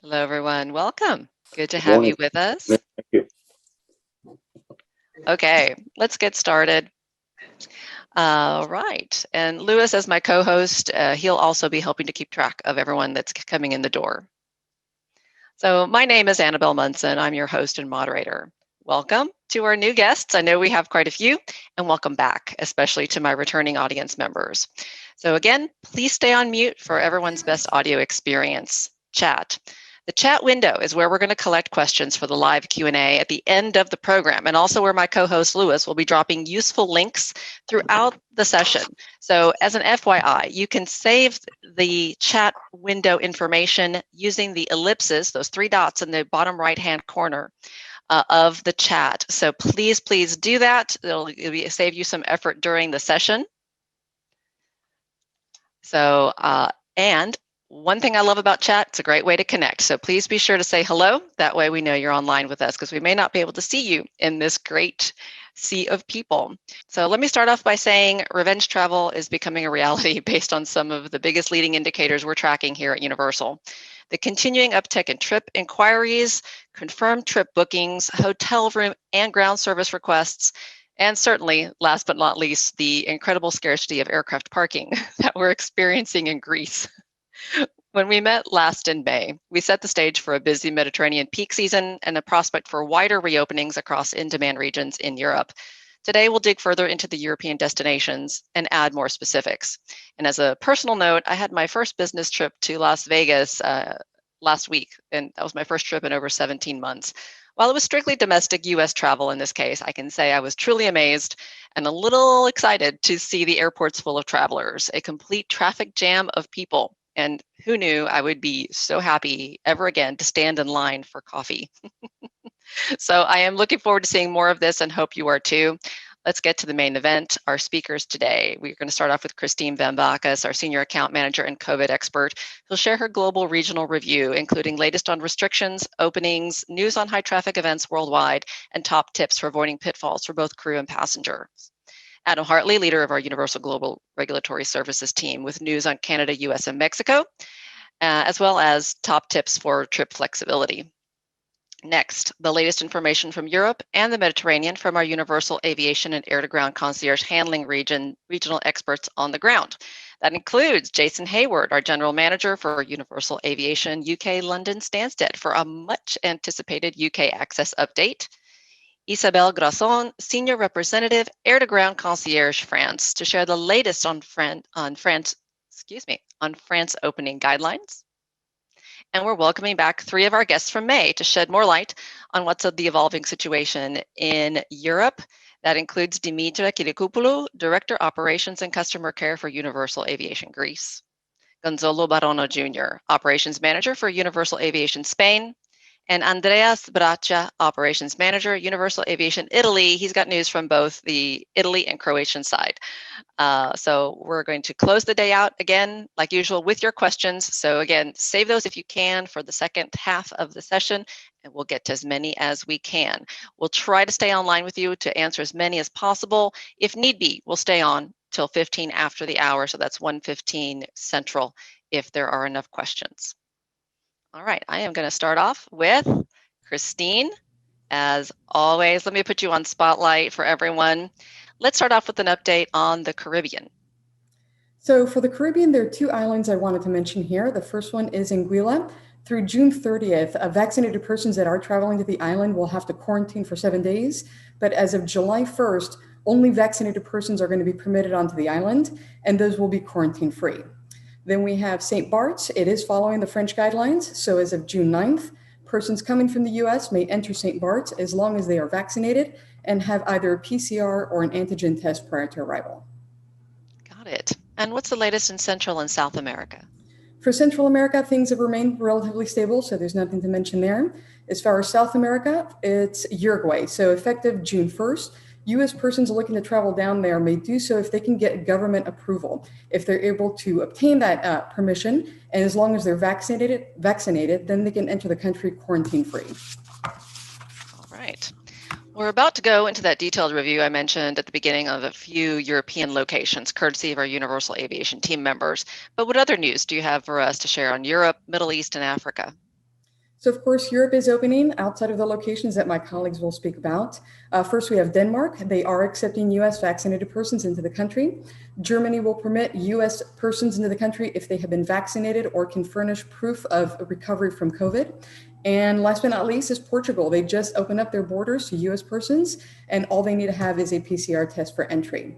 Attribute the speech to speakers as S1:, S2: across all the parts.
S1: Hello, everyone. Welcome. Good to
S2: Good
S1: have
S2: morning.
S1: you with us.
S2: Thank you.
S1: Okay, let's get started. All right. And Lewis, as my co-host, he'll also be helping to keep track of everyone that's coming in the door. So my name is Annabelle Munson. I'm your host and moderator. Welcome to our new guests. I know we have quite a few, and welcome back, especially to my returning audience members. So again, please stay on mute for everyone's best audio experience. Chat. The chat window is where we're going to collect questions for the live Q&A at the end of the program, and also where my co-host Lewis will be dropping useful links throughout the session. So as an FYI, you can save the chat window information using the ellipses, those three dots in the bottom right-hand corner of the chat. So please do that. It'll save you some effort during the session. So, and one thing I love about chat, it's a great way to connect. So please be sure to say hello. That way we know you're online with us because we may not be able to see you in this great sea of people. So let me start off by saying revenge travel is becoming a reality based on some of the biggest leading indicators we're tracking here at Universal. The continuing uptick in trip inquiries, confirmed trip bookings, hotel room and ground service requests, and certainly, last but not least, the incredible scarcity of aircraft parking that we're experiencing in Greece. When we met last in May, we set the stage for a busy Mediterranean peak season and a prospect for wider reopenings across in-demand regions in Europe. Today, we'll dig further into the European destinations and add more specifics. And as a personal note, I had my first business trip to Las Vegas last week, and that was my first trip in over 17 months. While it was strictly domestic US travel in this case, I can say I was truly amazed and a little excited to see the airports full of travelers, a complete traffic jam of people. And who knew I would be so happy ever again to stand in line for coffee. So I am looking forward to seeing more of this and hope you are too. Let's get to the main event, our speakers today. We're going to start off with Christine Van Bacchus, our Senior Account Manager and COVID expert, who'll share her global regional review, including latest on restrictions, openings, news on high traffic events worldwide, and top tips for avoiding pitfalls for both crew and passengers. Adam Hartley, leader of our Universal Global Regulatory Services team, with news on Canada, US, and Mexico, as well as top tips for trip flexibility. Next, the latest information from Europe and the Mediterranean from our Universal Aviation and Air-to-Ground Concierge Handling regional experts on the ground. That includes Jason Hayward, our General Manager for Universal Aviation UK London Stansted, for a much anticipated UK access update. Isabel Grazon, Senior Representative, Air-to-Ground Concierge France, to share the latest on France opening guidelines. And we're welcoming back three of our guests from May to shed more light on what's the evolving situation in Europe. That includes Dimitra Kirikopoulou, Director Operations and Customer Care for Universal Aviation Greece; Gonzalo Barono Jr., Operations Manager for Universal Aviation Spain; and Andreas Braccia, Operations Manager, Universal Aviation Italy. He's got news from both the Italy and Croatian side. So we're going to close the day out again, like usual, with your questions. So again, save those if you can for the second half of the session, and we'll get to as many as we can. We'll try to stay online with you to answer as many as possible. If need be, we'll stay on till 15 after the hour. So that's 1:15 Central if there are enough questions. All right, I am going to start off with Christine. As always, let me put you on spotlight for everyone. Let's start off with an update on the Caribbean.
S3: So for the Caribbean, there are two islands I wanted to mention here. The first one is Anguilla. Through June 30th, vaccinated persons that are traveling to the island will have to quarantine for 7 days. But as of July 1st, only vaccinated persons are going to be permitted onto the island, and those will be quarantine free. Then we have St. Bart's. It is following the French guidelines. So as of June 9th, persons coming from the US may enter St. Bart's as long as they are vaccinated and have either a PCR or an antigen test prior to arrival.
S1: Got it. And what's the latest in Central and South America?
S3: For Central America, things have remained relatively stable, so there's nothing to mention there. As far as South America, it's Uruguay. So effective June 1st, U.S. persons looking to travel down there may do so if they can get government approval. If they're able to obtain that permission, and as long as they're vaccinated, then they can enter the country quarantine-free.
S1: All right. We're about to go into that detailed review I mentioned at the beginning of a few European locations, courtesy of our Universal Aviation team members. But what other news do you have for us to share on Europe, Middle East, and Africa?
S3: So, of course, Europe is opening outside of the locations that my colleagues will speak about. First, we have Denmark. They are accepting US vaccinated persons into the country. Germany will permit US persons into the country if they have been vaccinated or can furnish proof of recovery from COVID. And last but not least is Portugal. They just opened up their borders to US persons, and all they need to have is a PCR test for entry.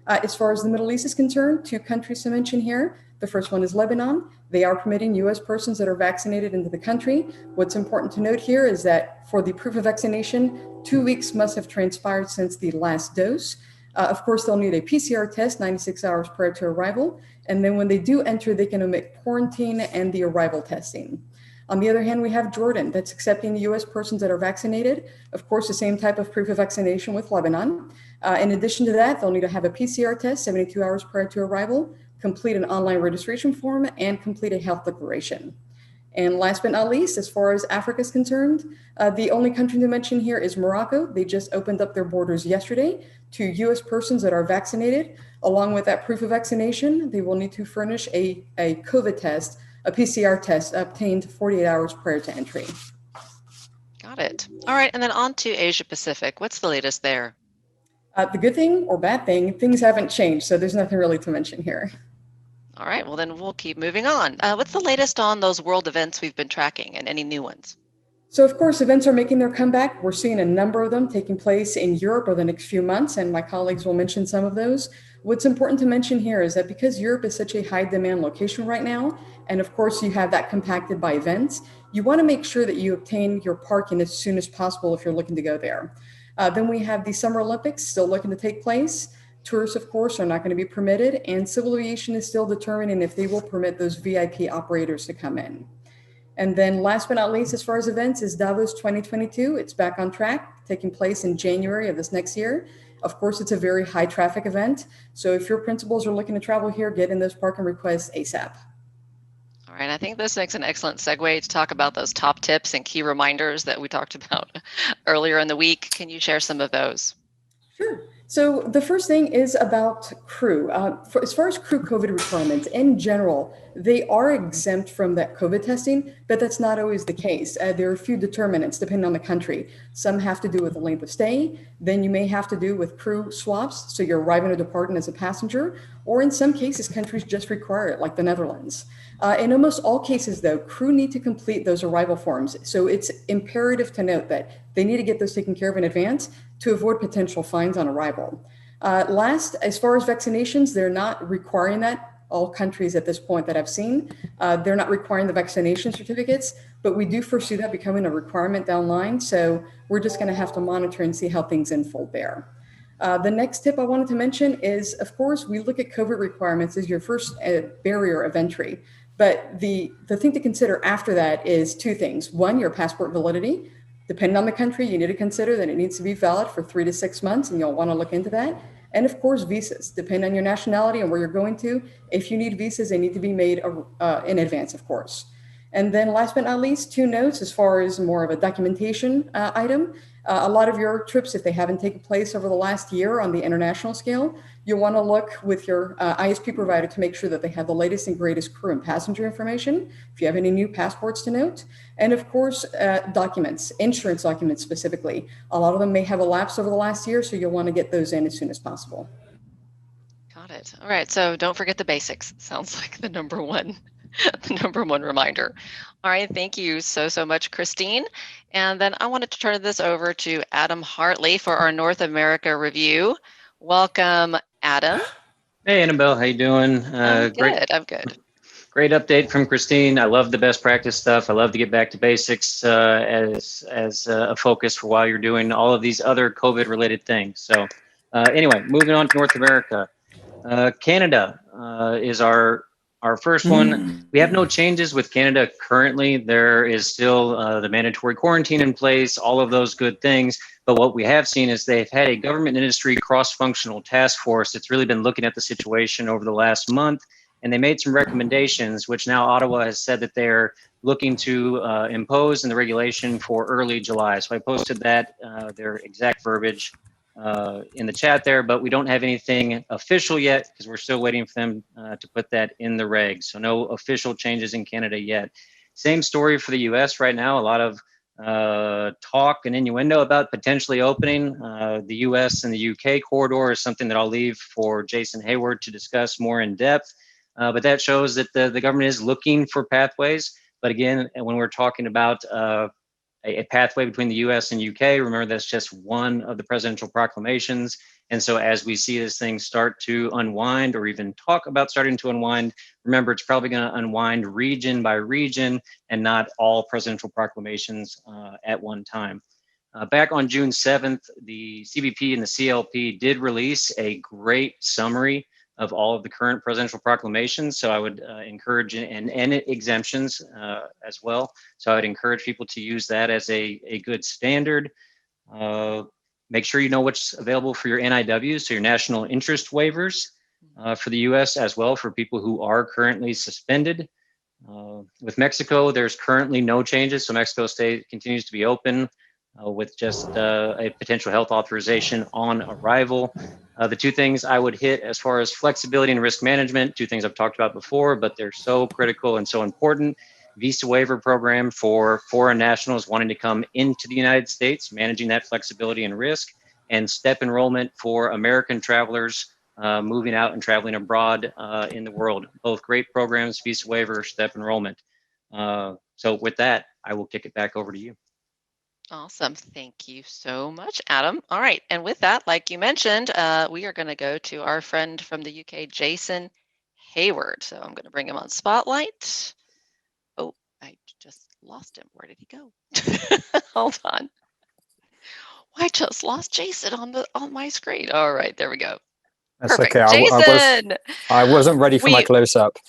S3: As far as the Middle East is concerned, two countries to mention here. The first one is Lebanon. They are permitting US persons that are vaccinated into the country. What's important to note here is that for the proof of vaccination, 2 weeks must have transpired since the last dose. Of course, they'll need a PCR test 96 hours prior to arrival. And then when they do enter, they can omit quarantine and the arrival testing. On the other hand, we have Jordan that's accepting the US persons that are vaccinated. Of course, the same type of proof of vaccination with Lebanon. In addition to that, they'll need to have a PCR test 72 hours prior to arrival, complete an online registration form, and complete a health declaration. And last but not least, as far as Africa is concerned, the only country to mention here is Morocco. They just opened up their borders yesterday to US persons that are vaccinated. Along with that proof of vaccination, they will need to furnish a COVID test, a PCR test obtained 48 hours prior to entry.
S1: Got it. All right, and then on to Asia Pacific. What's the latest there?
S3: The good thing or bad thing, things haven't changed, so there's nothing really to mention here.
S1: All right, well then we'll keep moving on. What's the latest on those world events we've been tracking and any new ones?
S3: So of course, events are making their comeback. We're seeing a number of them taking place in Europe over the next few months, and my colleagues will mention some of those. What's important to mention here is that because Europe is such a high demand location right now, and of course you have that compacted by events, you want to make sure that you obtain your parking as soon as possible if you're looking to go there. Then we have the Summer Olympics still looking to take place. Tourists, of course, are not going to be permitted, and civil aviation is still determining if they will permit those VIP operators to come in. And then last but not least, as far as events, is Davos 2022. It's back on track, taking place in January of this next year. Of course, it's a very high traffic event. So if your principals are looking to travel here, get in those parking requests ASAP.
S1: All right, I think this makes an excellent segue to talk about those top tips and key reminders that we talked about earlier in the week. Can you share some of those?
S3: Sure. So the first thing is about crew. As far as crew COVID requirements in general, they are exempt from that COVID testing, but that's not always the case. There are a few determinants depending on the country. Some have to do with the length of stay. Then you may have to do with crew swaps. So you're arriving or departing as a passenger, or in some cases, countries just require it, like the Netherlands. In almost all cases, though, crew need to complete those arrival forms. So it's imperative to note that they need to get those taken care of in advance to avoid potential fines on arrival. Last, as far as vaccinations, they're not requiring that. All countries at this point that I've seen, they're not requiring the vaccination certificates, but we do foresee that becoming a requirement down the line. So we're just going to have to monitor and see how things unfold there. The next tip I wanted to mention is, of course, we look at COVID requirements as your first barrier of entry. But the thing to consider after that is two things. One, your passport validity. Depending on the country, you need to consider that it needs to be valid for 3 to 6 months, and you'll want to look into that. And of course, visas. Depending on your nationality and where you're going to, if you need visas, they need to be made in advance, of course. And then last but not least, two notes as far as more of a documentation item. A lot of your trips, if they haven't taken place over the last year on the international scale, you'll want to look with your ISP provider to make sure that they have the latest and greatest crew and passenger information, if you have any new passports to note, and of course, documents, insurance documents specifically. A lot of them may have elapsed over the last year, so you'll want to get those in as soon as possible.
S1: Got it. All right, so don't forget the basics. Sounds like the number one reminder. All right, thank you so much, Christine. And then I wanted to turn this over to Adam Hartley for our North America review. Welcome, Adam.
S2: Hey, Annabelle, how you doing?
S1: I'm good.
S2: Great update from Christine. I love the best practice stuff. I love to get back to basics as a focus for while you're doing all of these other COVID-related things. So anyway, moving on to North America. Canada is our first one. We have no changes with Canada currently. There is still the mandatory quarantine in place, all of those good things. But what we have seen is they've had a government industry cross-functional task force that's really been looking at the situation over the last month. And they made some recommendations, which now Ottawa has said that they're looking to impose in the regulation for early July. So I posted that, their exact verbiage in the chat there, but we don't have anything official yet because we're still waiting for them to put that in the regs. So no official changes in Canada yet. Same story for the US right now. A lot of talk and innuendo about potentially opening. The US and the UK corridor is something that I'll leave for Jason Hayward to discuss more in depth. But that shows that the government is looking for pathways. But again, when we're talking about a pathway between the US and UK, remember that's just one of the presidential proclamations. And so as we see this thing start to unwind, or even talk about starting to unwind, remember it's probably going to unwind region by region and not all presidential proclamations at one time. Back on June 7th, the CBP and the CLP did release a great summary of all of the current presidential proclamations. So I would encourage, and exemptions as well. So I would encourage people to use that as a good standard. Make sure you know what's available for your NIWs, so your national interest waivers for the US as well, for people who are currently suspended. With Mexico, there's currently no changes. So Mexico State continues to be open with just a potential health authorization on arrival. The two things I would hit as far as flexibility and risk management, two things I've talked about before, but they're so critical and so important. Visa waiver program for foreign nationals wanting to come into the United States, managing that flexibility and risk, and STEP enrollment for American travelers moving out and traveling abroad in the world. Both great programs, visa waiver, STEP enrollment. So with that, I will kick it back over to you.
S1: Awesome. Thank you so much, Adam. All right. And with that, like you mentioned, we are going to go to our friend from the UK, Jason Hayward. So I'm going to bring him on Spotlight. Oh, I just lost him. Where did he go? Hold on. I just lost Jason on my screen. All right, there we go.
S4: That's
S1: Perfect.
S4: okay.
S1: Jason!
S4: I wasn't ready for my close-up.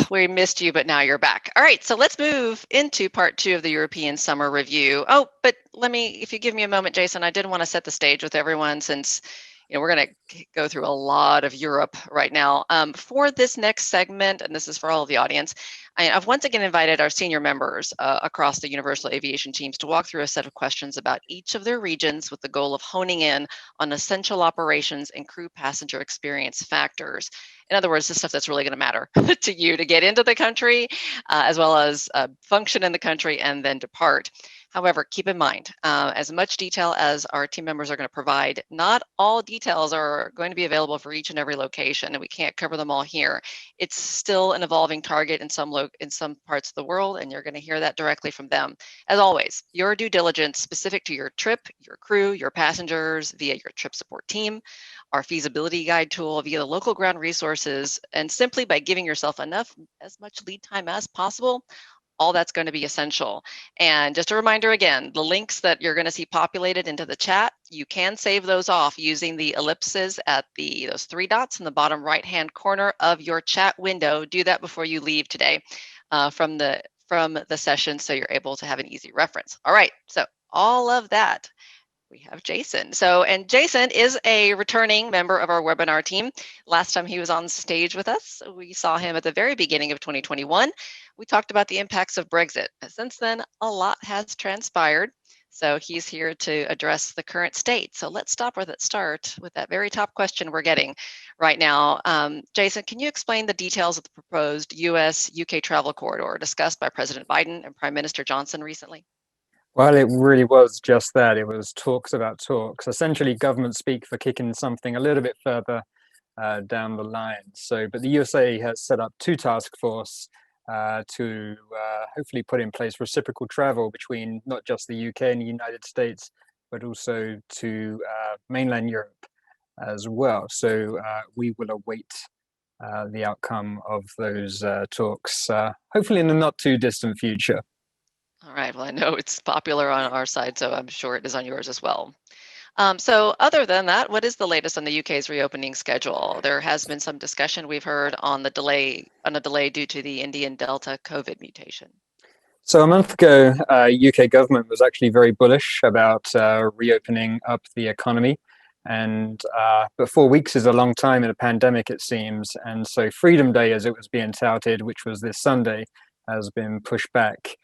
S1: We missed you, but now you're back. All right, so let's move into part 2 of the European Summer Review. Oh, but if you give me a moment, Jason, I did want to set the stage with everyone, since we're going to go through a lot of Europe right now. For this next segment, and this is for all of the audience, I've once again invited our senior members across the Universal Aviation teams to walk through a set of questions about each of their regions with the goal of honing in on essential operations and crew passenger experience factors. In other words, the stuff that's really going to matter to you to get into the country, as well as function in the country and then depart. However, keep in mind, as much detail as our team members are going to provide, not all details are going to be available for each and every location, and we can't cover them all here. It's still an evolving target in some parts of the world, and you're going to hear that directly from them. As always, your due diligence specific to your trip, your crew, your passengers, via your trip support team, our feasibility guide tool, via the local ground resources, and simply by giving yourself as much lead time as possible, all that's going to be essential. And just a reminder again, the links that you're going to see populated into the chat, you can save those off using the ellipses at those 3 dots in the bottom right-hand corner of your chat window. Do that before you leave today from the session, so you're able to have an easy reference. All right, so all of that. We have Jason. And Jason is a returning member of our webinar team. Last time he was on stage with us, we saw him at the very beginning of 2021. We talked about the impacts of Brexit. Since then, a lot has transpired. So he's here to address the current state. So let's start with that very top question we're getting right now. Jason, can you explain the details of the proposed US-UK travel corridor discussed by President Biden and Prime Minister Johnson recently?
S4: Well, it really was just that. It was talks about talks. Essentially, government speak for kicking something a little bit further down the line. But the USA has set up 2 task force to hopefully put in place reciprocal travel between not just the UK and the United States, but also to mainland Europe as well. So we will await the outcome of those talks, hopefully in the not too distant future.
S1: All right, well, I know it's popular on our side, so I'm sure it is on yours as well. So other than that, what is the latest on the UK's reopening schedule? There has been some discussion we've heard on a delay due to the Indian Delta COVID mutation.
S4: So a month ago, UK government was actually very bullish about reopening up the economy. But 4 weeks is a long time in a pandemic, it seems. And so Freedom Day, as it was being touted, which was this Sunday, has been pushed back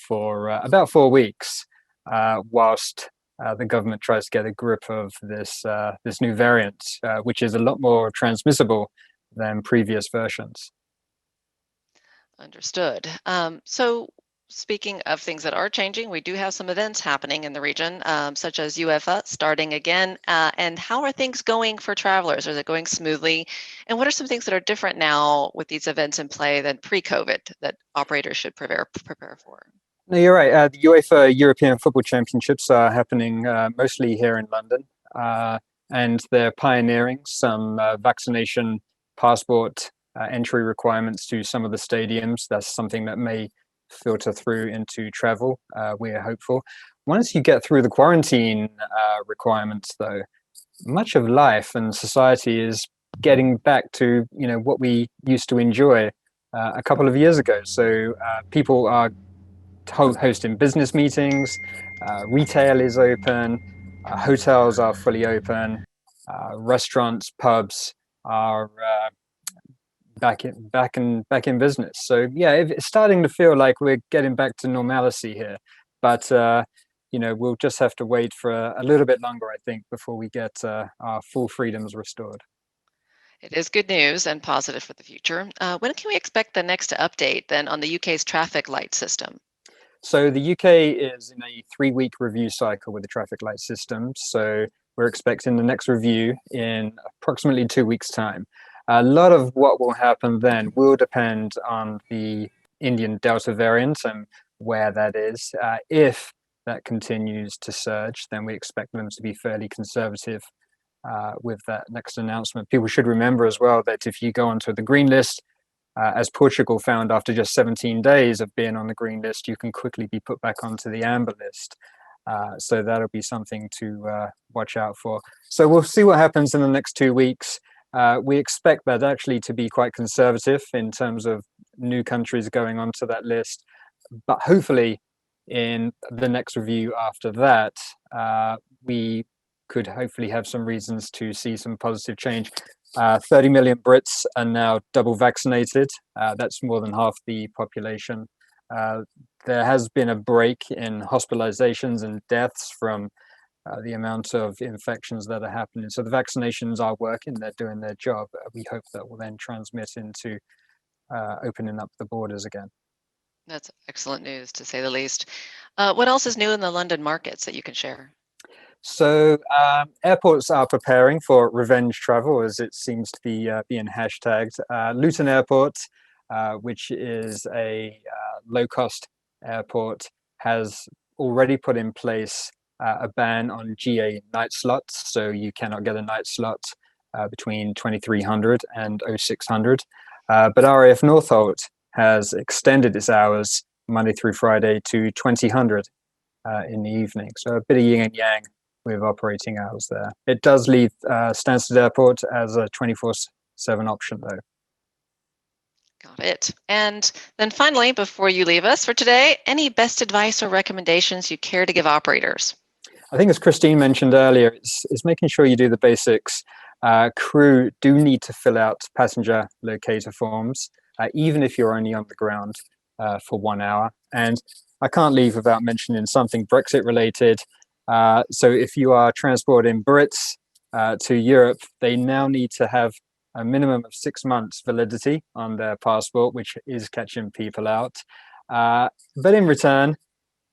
S4: for about 4 weeks, whilst the government tries to get a grip of this new variant, which is a lot more transmissible than previous versions.
S1: Understood. So speaking of things that are changing, we do have some events happening in the region, such as UFA starting again. And how are things going for travelers? Is it going smoothly? And what are some things that are different now with these events in play than pre-COVID that operators should prepare for?
S4: No, you're right. The UEFA European Football Championships are happening mostly here in London, and they're pioneering some vaccination passport entry requirements to some of the stadiums. That's something that may filter through into travel. We're hopeful. Once you get through the quarantine requirements, though, much of life and society is getting back to what we used to enjoy a couple of years ago. So people are hosting business meetings, retail is open, hotels are fully open, restaurants, pubs are back in business. So yeah, it's starting to feel like we're getting back to normalcy here, but we'll just have to wait for a little bit longer, I think, before we get our full freedoms restored.
S1: It is good news and positive for the future. When can we expect the next update then on the UK's traffic light system?
S4: So the UK is in a 3-week review cycle with the traffic light system. So we're expecting the next review in approximately 2 weeks' time. A lot of what will happen then will depend on the Indian Delta variant and where that is. If that continues to surge, then we expect them to be fairly conservative with that next announcement. People should remember as well that if you go onto the green list, as Portugal found after just 17 days of being on the green list, you can quickly be put back onto the amber list. So that'll be something to watch out for. So we'll see what happens in the next 2 weeks. We expect that actually to be quite conservative in terms of new countries going onto that list. But hopefully in the next review after that, we could hopefully have some reasons to see some positive change. 30 million Brits are now double vaccinated. That's more than half the population. There has been a break in hospitalizations and deaths from the amount of infections that are happening. So the vaccinations are working, they're doing their job. We hope that will then transmit into opening up the borders again.
S1: That's excellent news, to say the least. What else is new in the London markets that you can share?
S4: So airports are preparing for revenge travel, as it seems to be being hashtagged. Luton Airport, which is a low-cost airport, has already put in place a ban on GA night slots. So you cannot get a night slot between 2300 and 0600. But RAF Northolt has extended its hours Monday through Friday to 2000 in the evening. So a bit of yin and yang with operating hours there. It does leave Stansted Airport as a 24/7 option, though.
S1: Got it. And then finally, before you leave us for today, any best advice or recommendations you care to give operators?
S4: I think, as Christine mentioned earlier, it's making sure you do the basics. Crew do need to fill out passenger locator forms, even if you're only on the ground for 1 hour. And I can't leave without mentioning something Brexit related. So if you are transporting Brits to Europe, they now need to have a minimum of 6 months validity on their passport, which is catching people out. But in return,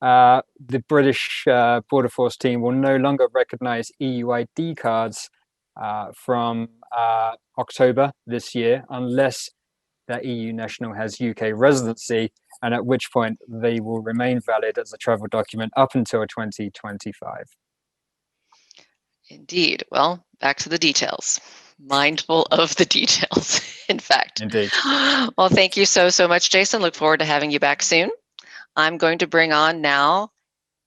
S4: the British Border Force team will no longer recognize EU ID cards from October this year, unless that EU national has UK residency, and at which point they will remain valid as a travel document up until 2025.
S1: Indeed. Well, back to the details. Mindful of the details, in fact.
S4: Indeed.
S1: Well, thank you so much, Jason. Look forward to having you back soon. I'm going to bring on now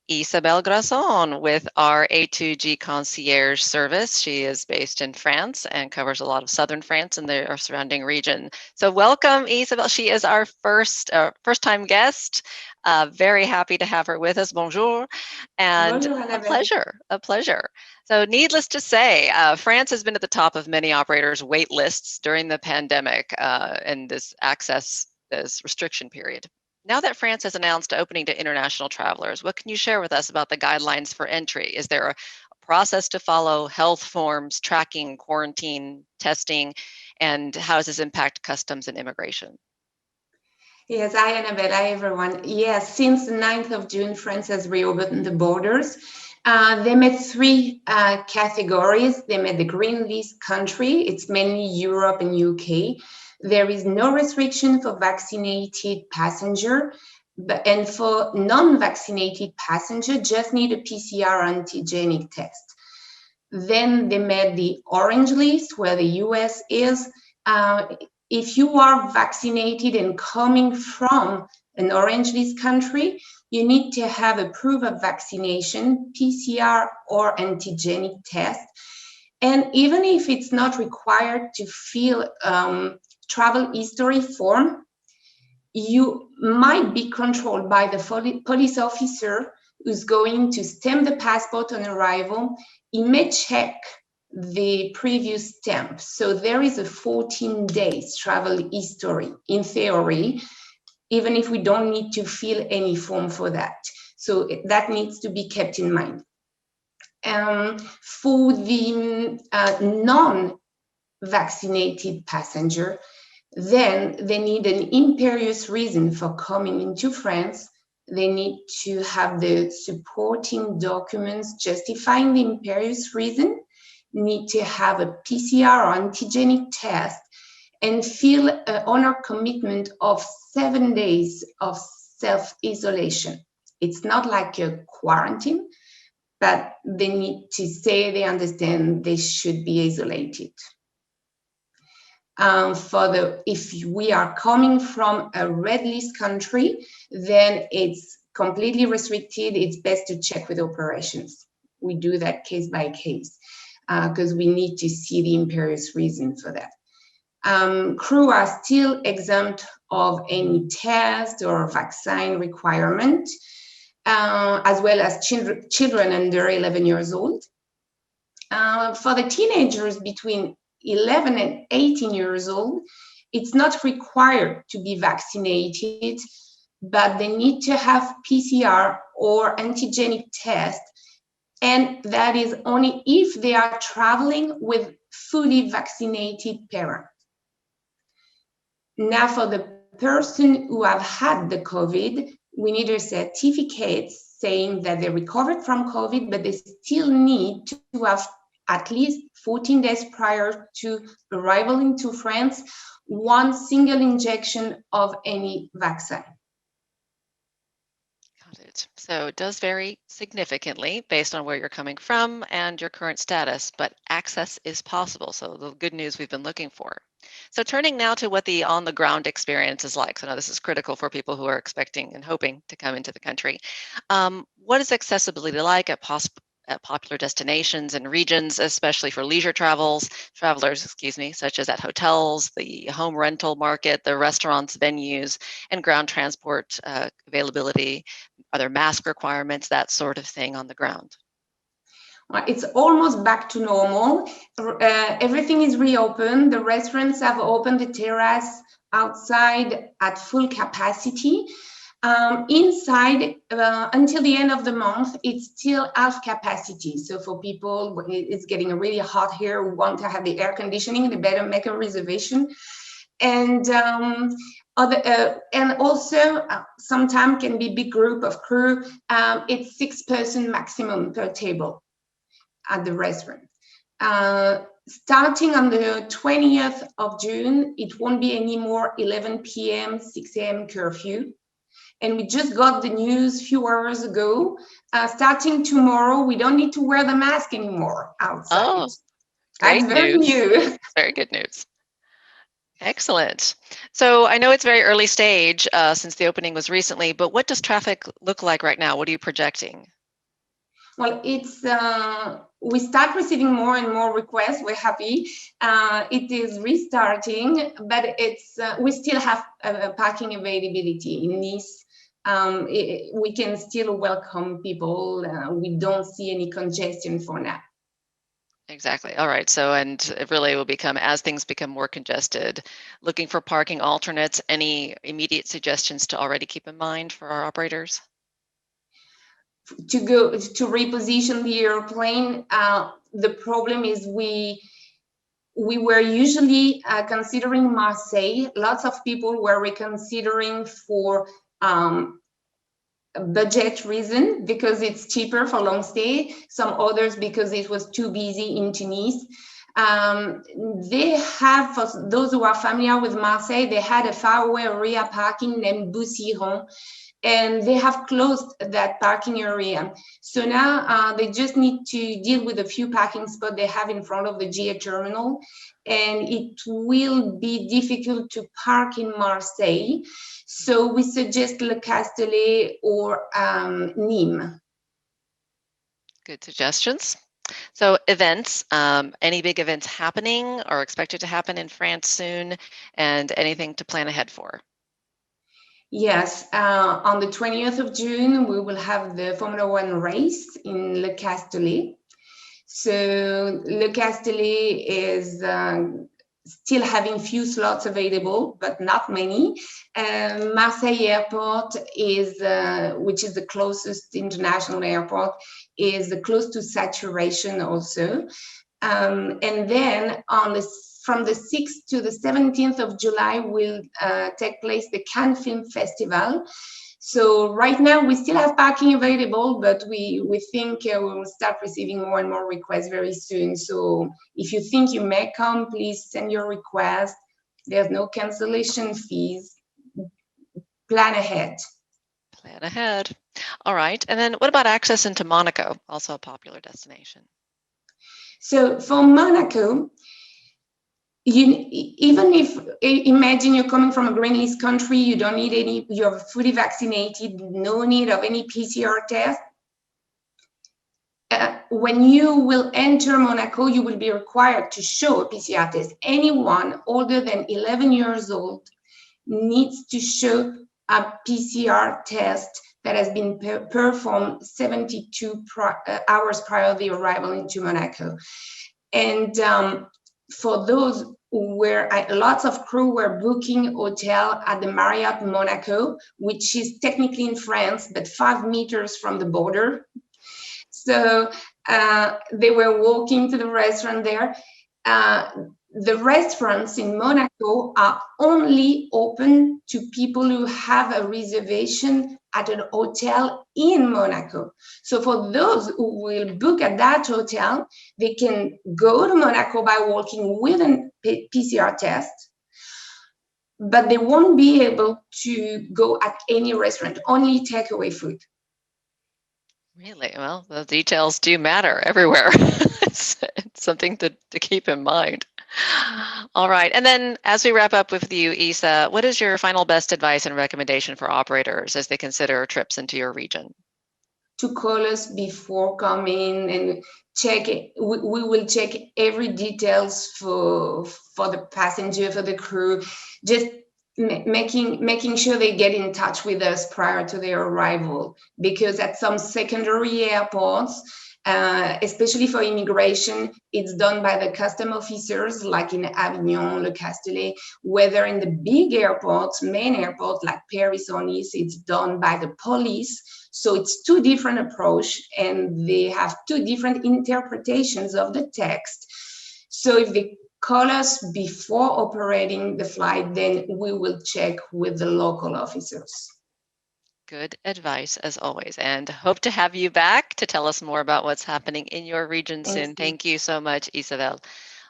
S1: Isabel Grazon with our A2G concierge service. She is based in France and covers a lot of southern France and the surrounding region. So welcome, Isabel. She is our first-time guest. Very happy to have her with us. Bonjour. And
S5: Bonjour,
S1: a pleasure. So needless to say, France has been at the top of many operators' wait lists during the pandemic and this restriction period. Now that France has announced opening to international travelers, what can you share with us about the guidelines for entry? Is there a process to follow, health forms, tracking, quarantine, testing, and how does this impact customs and immigration?
S5: Yes, hi Annabelle, hi everyone. Yes, since the 9th of June, France has reopened the borders. They made three categories. They made the green list country. It's mainly Europe and UK. There is no restriction for vaccinated passenger, and for non-vaccinated passenger, just need a PCR antigenic test. Then they made the orange list, where the US is. If you are vaccinated and coming from an orange list country, you need to have a proof of vaccination, PCR or antigenic test. And even if it's not required to fill travel history form, you might be controlled by the police officer who's going to stamp the passport on arrival. He may check the previous stamp. So there is a 14 days travel history in theory, even if we don't need to fill any form for that. So that needs to be kept in mind. For the non-vaccinated passenger, then they need an imperious reason for coming into France. They need to have the supporting documents justifying the imperious reason, need to have a PCR or antigenic test, and feel an honor commitment of 7 days of self-isolation. It's not like a quarantine, but they need to say they understand they should be isolated. If we are coming from a red list country, then it's completely restricted. It's best to check with operations. We do that case by case because we need to see the imperious reason for that. Crew are still exempt of any test or vaccine requirement, as well as children under 11 years old. For the teenagers between 11 and 18 years old, it's not required to be vaccinated, but they need to have PCR or antigenic test, and that is only if they are traveling with fully vaccinated parents. Now, for the person who have had the COVID, we need a certificate saying that they recovered from COVID, but they still need to have at least 14 days prior to arrival into France, one single injection of any vaccine.
S1: Got it. So it does vary significantly based on where you're coming from and your current status, but access is possible. So the good news we've been looking for. So turning now to what the on-the-ground experience is like. So now this is critical for people who are expecting and hoping to come into the country. What is accessibility like at popular destinations and regions, especially for leisure travelers, such as at hotels, the home rental market, the restaurants, venues, and ground transport availability? Are there mask requirements, that sort of thing on the ground?
S5: It's almost back to normal. Everything is reopened. The restaurants have opened the terrace outside at full capacity. Inside, until the end of the month, it's still half capacity. So for people, it's getting really hot here, who want to have the air conditioning, they better make a reservation. And also sometimes can be big group of crew. It's 6 person maximum per table at the restaurant. Starting on the 20th of June, it won't be any more 11 p.m., 6 a.m. curfew. And we just got the news a few hours ago. Starting tomorrow, we don't need to wear the mask anymore outside.
S1: Oh, great
S5: That's very
S1: news.
S5: new.
S1: Very good news. Excellent. So I know it's very early stage since the opening was recently, but what does traffic look like right now? What are you projecting?
S5: Well, it's we start receiving more and more requests. We're happy. It is restarting, but it's we still have parking availability in Nice. We can still welcome people. We don't see any congestion for now.
S1: Exactly. All right. So, and it really will become, as things become more congested, looking for parking alternates. Any immediate suggestions to already keep in mind for our operators?
S5: To reposition the airplane, the problem is we were usually considering Marseille. Lots of people were reconsidering for budget reason because it's cheaper for long stay. Some others because it was too busy in Tunis. They have, for those who are familiar with Marseille, they had a faraway area parking named Boussiron, and they have closed that parking area. So now they just need to deal with a few parking spots they have in front of the GA terminal, and it will be difficult to park in Marseille. So we suggest Le Castellet or Nîmes.
S1: Good suggestions. So events, any big events happening or expected to happen in France soon, and anything to plan ahead for?
S5: Yes, on the 20th of June, we will have the Formula One race in Le Castellet. So Le Castellet is still having few slots available, but not many. Marseille Airport is, which is the closest international airport, is close to saturation also. And then from the 6th to the 17th of July will take place the Cannes Film Festival. So right now we still have parking available, but we think we will start receiving more and more requests very soon. So if you think you may come, please send your request. There's no cancellation fees. Plan ahead.
S1: Plan ahead. All right. And then what about access into Monaco, also a popular destination?
S5: So for Monaco, even if, imagine you're coming from a green list country, you don't need any, you're fully vaccinated, no need of any PCR test. When you will enter Monaco, you will be required to show a PCR test. Anyone older than 11 years old needs to show a PCR test that has been performed 72 hours prior to the arrival into Monaco. And for those where lots of crew were booking hotel at the Marriott Monaco, which is technically in France, but 5 meters from the border. So they were walking to the restaurant there. The restaurants in Monaco are only open to people who have a reservation at an hotel in Monaco. So for those who will book at that hotel, they can go to Monaco by walking with a PCR test, but they won't be able to go at any restaurant, only takeaway food.
S1: Really? Well, the details do matter everywhere. It's something to keep in mind. All right. And then as we wrap up with you, Isa, what is your final best advice and recommendation for operators as they consider trips into your region?
S5: To call us before coming and check it. We will check every details for the passenger, for the crew, just making sure they get in touch with us prior to their arrival, because at some secondary airports, especially for immigration, it's done by the custom officers, like in Avignon, Le Castellet. Whether in the big airports, main airports like Paris or Nice, it's done by the police. So it's two different approaches, and they have two different interpretations of the text. So if they call us before operating the flight, then we will check with the local officers.
S1: Good advice as always, and hope to have you back to tell us more about what's happening in your region soon. Thank you so much, Isabel.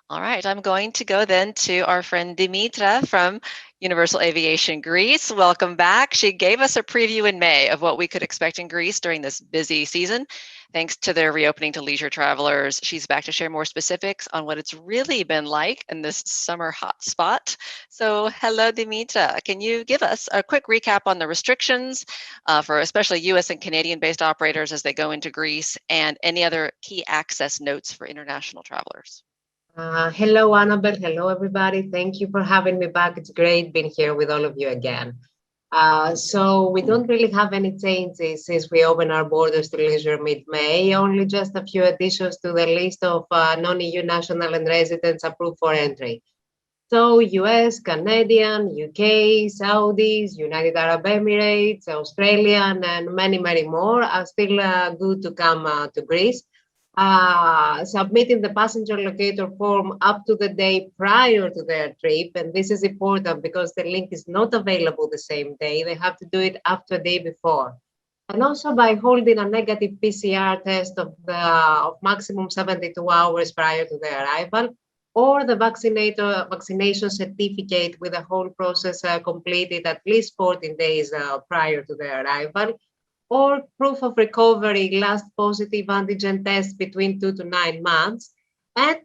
S1: All right, I'm going to go then to our friend Dimitra from Universal Aviation Greece. Welcome back. She gave us a preview in May of what we could expect in Greece during this busy season. Thanks to their reopening to leisure travelers, she's back to share more specifics on what it's really been like in this summer hotspot. So hello, Dimitra. Can you give us a quick recap on the restrictions for especially US and Canadian-based operators as they go into Greece, and any other key access notes for international travelers?
S6: Hello, Annabelle. Hello, everybody. Thank you for having me back. It's great being here with all of you again. So we don't really have any changes since we opened our borders to leisure mid-May, only just a few additions to the list of non-EU national and residents approved for entry. So US, Canadian, UK, Saudis, United Arab Emirates, Australian, and many, many more are still good to come to Greece. submitting the passenger locator form up to the day prior to their trip. And this is important because the link is not available the same day. They have to do it up to a day before. And also by holding a negative PCR test of maximum 72 hours prior to their arrival, or the vaccination certificate with the whole process completed at least 14 days prior to their arrival, or proof of recovery last positive antigen test between 2 to 9 months, and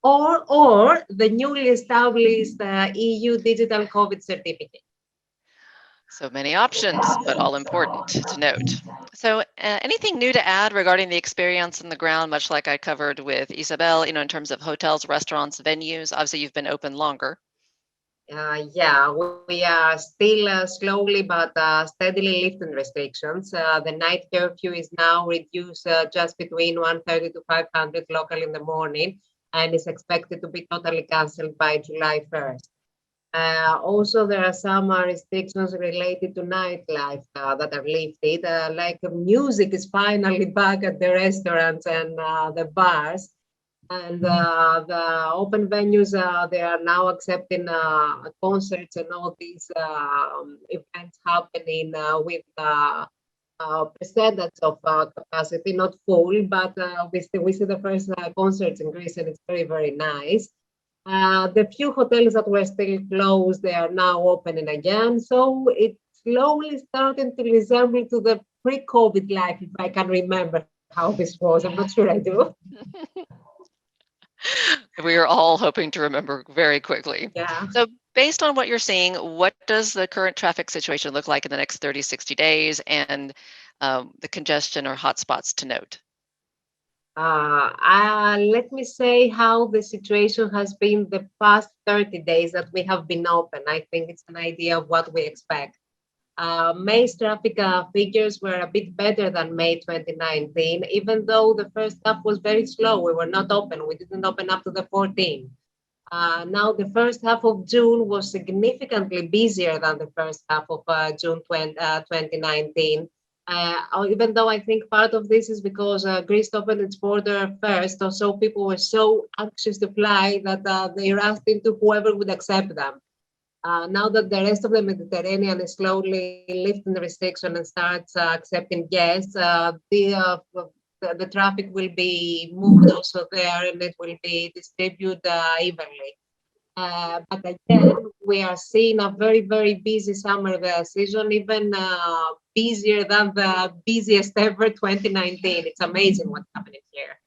S6: or the newly established EU digital COVID certificate.
S1: So many options, but all important to note. So anything new to add regarding the experience on the ground, much like I covered with Isabel, in terms of hotels, restaurants, venues? Obviously, you've been open longer.
S6: Yeah, we are still slowly but steadily lifting restrictions. The night curfew is now reduced just between 130 to 500 local in the morning, and is expected to be totally cancelled by July 1st. Also, there are some restrictions related to nightlife that are lifted, like music is finally back at the restaurants and the bars. And the open venues, they are now accepting concerts and all these events happening with percentage of capacity, not full, but we see the first concerts in Greece, and it's very, very nice. The few hotels that were still closed, they are now opening again. So it's slowly starting to resemble to the pre-COVID life, if I can remember how this was. I'm not sure I do.
S1: We are all hoping to remember very quickly.
S6: Yeah.
S1: So based on what you're seeing, what does the current traffic situation look like in the next 30, 60 days, and the congestion or hotspots to note?
S6: Let me say how the situation has been the past 30 days that we have been open. I think it's an idea of what we expect. May's traffic figures were a bit better than May 2019, even though the first half was very slow. We were not open. We didn't open up to the 14th. Now the first half of June was significantly busier than the first half of June 2019. Even though I think part of this is because Greece opened its border first, so people were so anxious to fly that they rushed into whoever would accept them. Now that the rest of the Mediterranean is slowly lifting the restriction and starts accepting guests, the traffic will be moved also there, and it will be distributed evenly. But again, we are seeing a very, very busy summer season, even busier than the busiest ever 2019. It's amazing what's happening here.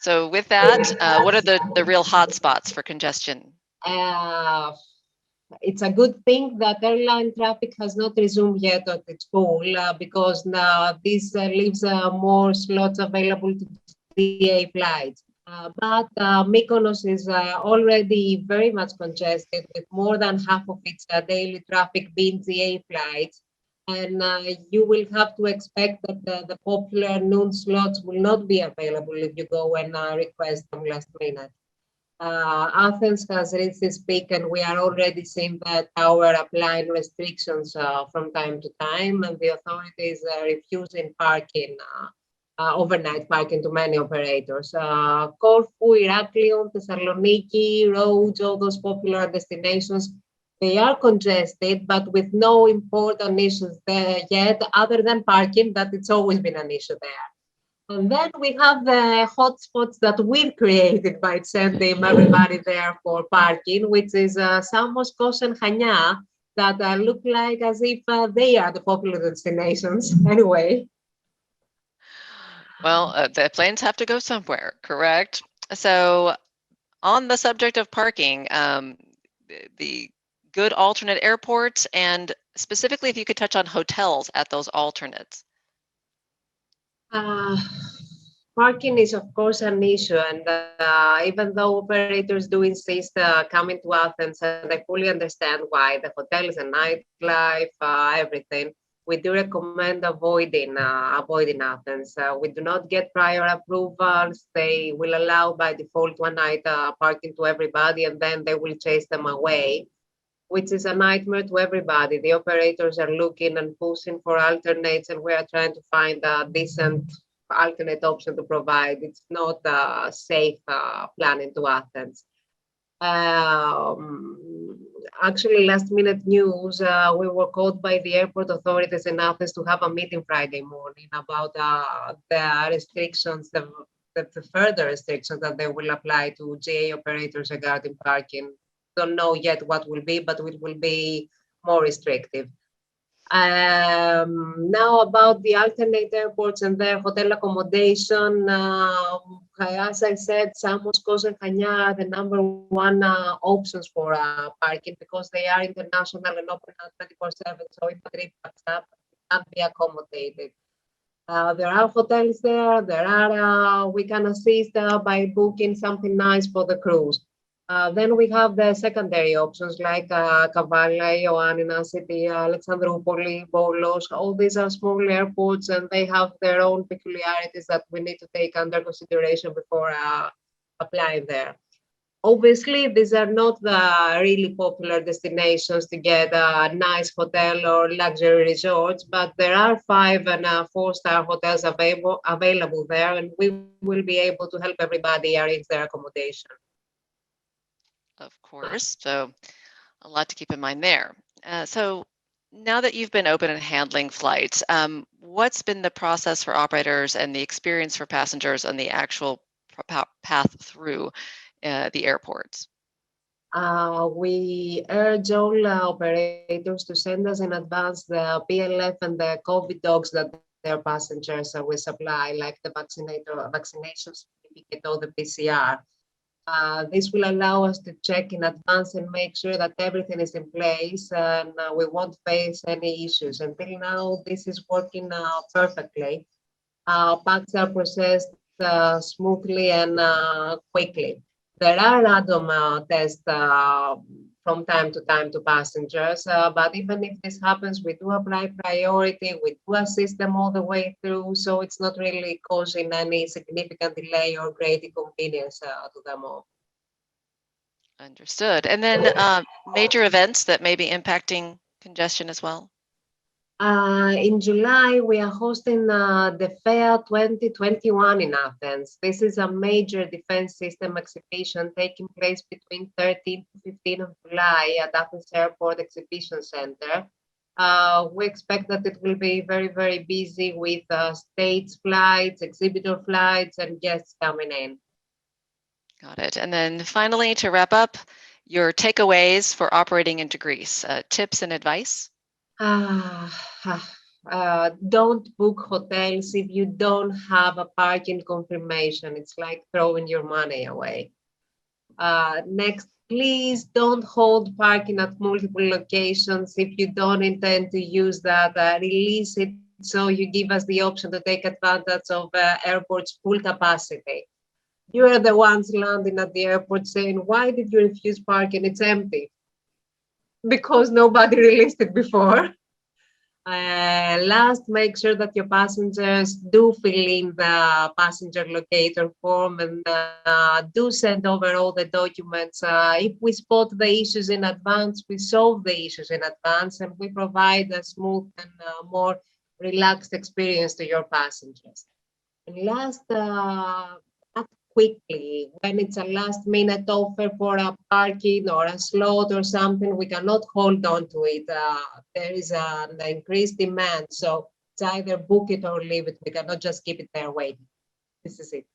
S1: So with that, what are the real hot spots for congestion?
S6: It's a good thing that airline traffic has not resumed yet at its full, because now this leaves more slots available to DA flights. But Mykonos is already very much congested, with more than half of its daily traffic being GA flights. And you will have to expect that the popular noon slots will not be available if you go and request them last minute. Athens has reached its peak, and we are already seeing the tower applying restrictions from time to time, and the authorities are refusing parking, overnight parking to many operators. Corfu, Heraklion, Thessaloniki, Rhodes, all those popular destinations, they are congested, but with no important issues there yet, other than parking, that it's always been an issue there. And then we have the hotspots that we've created by sending everybody there for parking, which is Samos, Kos, and Chania, that look like as if they are the popular destinations anyway.
S1: Well, the planes have to go somewhere, correct? So on the subject of parking, the good alternate airports, and specifically if you could touch on hotels at those alternates.
S6: Parking is, of course, an issue, and even though operators do insist coming to Athens, and I fully understand why, the hotels and nightlife, everything, we do recommend avoiding Athens. We do not get prior approvals. They will allow by default one night parking to everybody, and then they will chase them away, which is a nightmare to everybody. The operators are looking and pushing for alternates, and we are trying to find decent alternate option to provide. It's not a safe plan into Athens. Actually, last minute news, we were called by the airport authorities in Athens to have a meeting Friday morning about the restrictions, the further restrictions that they will apply to GA operators regarding parking. Don't know yet what will be, but it will be more restrictive. Now about the alternate airports and their hotel accommodation, as I said, Samos, Kos, and Chania are the number one options for parking because they are international and open at 24/7. So if a trip comes up, it can be accommodated. There are hotels there. We can assist by booking something nice for the cruise. Then we have the secondary options like Kavalia, Ioannina City, Alexandroupoli, Boulos. All these are small airports and they have their own peculiarities that we need to take under consideration before applying there. Obviously, these are not the really popular destinations to get a nice hotel or luxury resorts, but there are 5 and 4-star hotels available there, and we will be able to help everybody arrange their accommodation.
S1: Of course. So a lot to keep in mind there. So now that you've been open and handling flights, what's been the process for operators and the experience for passengers on the actual path through the airports?
S6: We urge all operators to send us in advance the PLF and the COVID dogs that their passengers will supply, like the vaccination certificate or the PCR. This will allow us to check in advance and make sure that everything is in place and we won't face any issues. Until now, this is working perfectly. Packs are processed smoothly and quickly. There are random tests from time to time to passengers, but even if this happens, we do apply priority, we do assist them all the way through, so it's not really causing any significant delay or great inconvenience to them all.
S1: Understood. And then major events that may be impacting congestion as well?
S6: In July, we are hosting the FAIR 2021 in Athens. This is a major defense system exhibition taking place between 13 to 15 of July at Athens Airport Exhibition Center. We expect that it will be very, very busy with stage flights, exhibitor flights, and guests coming in.
S1: Got it. And then finally, to wrap up, your takeaways for operating into Greece, tips and advice?
S6: Don't book hotels if you don't have a parking confirmation. It's like throwing your money away. Next, please don't hold parking at multiple locations. If you don't intend to use that, release it so you give us the option to take advantage of airport's full capacity. You are the ones landing at the airport saying, why did you refuse parking? It's empty. Because nobody released it before. Last, make sure that your passengers do fill in the passenger locator form and do send over all the documents. If we spot the issues in advance, we solve the issues in advance and we provide a smooth and more relaxed experience to your passengers. And last, act quickly. When it's a last minute offer for a parking or a slot or something, we cannot hold on to it. There is an increased demand, so it's either book it or leave it. We cannot just keep it there waiting. This is it.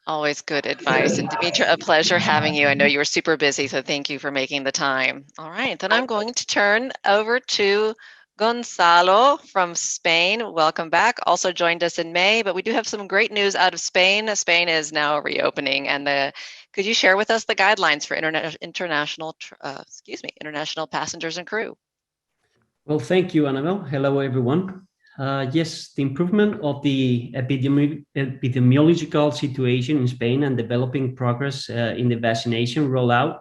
S1: Always good advice. And Dimitra, a pleasure having you. I know you were super busy, so thank you for making the time. All right, then I'm going to turn over to Gonzalo from Spain. Welcome back. Also joined us in May, but we do have some great news out of Spain. Spain is now reopening, and could you share with us the guidelines for international passengers and crew?
S7: Well, thank you, Annabelle. Hello, everyone. Yes, the improvement of the epidemiological situation in Spain and developing progress in the vaccination rollout,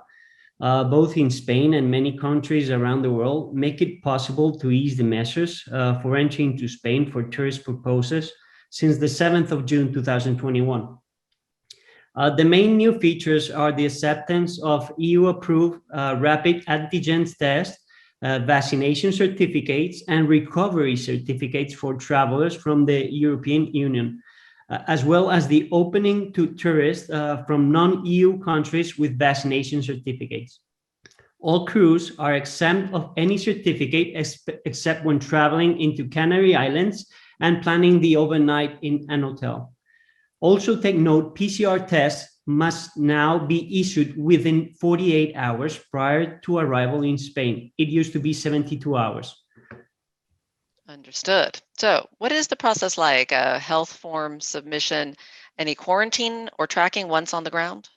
S7: both in Spain and many countries around the world, make it possible to ease the measures for entry into Spain for tourist purposes since the 7th of June 2021. The main new features are the acceptance of EU-approved rapid antigen tests vaccination certificates and recovery certificates for travelers from the European Union, as well as the opening to tourists from non-EU countries with vaccination certificates. All crews are exempt of any certificate except when traveling into Canary Islands and planning the overnight in an hotel. Also take note, PCR tests must now be issued within 48 hours prior to arrival in Spain. It used to be 72 hours.
S1: Understood. So what is the process like? A health form submission, any quarantine or tracking once on the ground?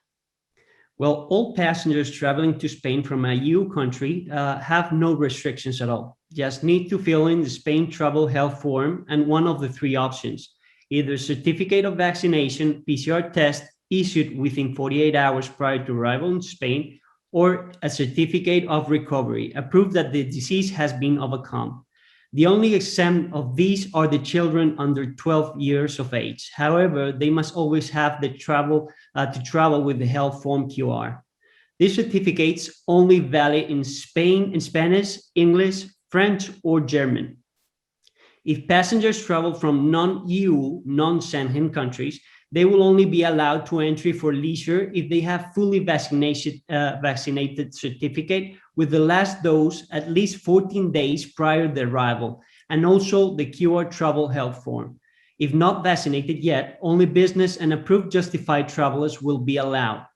S7: Well, all passengers traveling to Spain from a EU country have no restrictions at all. Just need to fill in the Spain travel health form and one of the three options, either certificate of vaccination, PCR test issued within 48 hours prior to arrival in Spain, or a certificate of recovery, a proof that the disease has been overcome. The only exempt of these are the children under 12 years of age. However, they must always have the travel to travel with the health form QR. These certificates only valid in Spain, in Spanish, English, French, or German. If passengers travel from non-EU, non-Schengen countries, they will only be allowed to entry for leisure if they have fully vaccinated certificate with the last dose at least 14 days prior to arrival, and also the QR travel health form. If not vaccinated yet, only business and approved justified travelers will be allowed.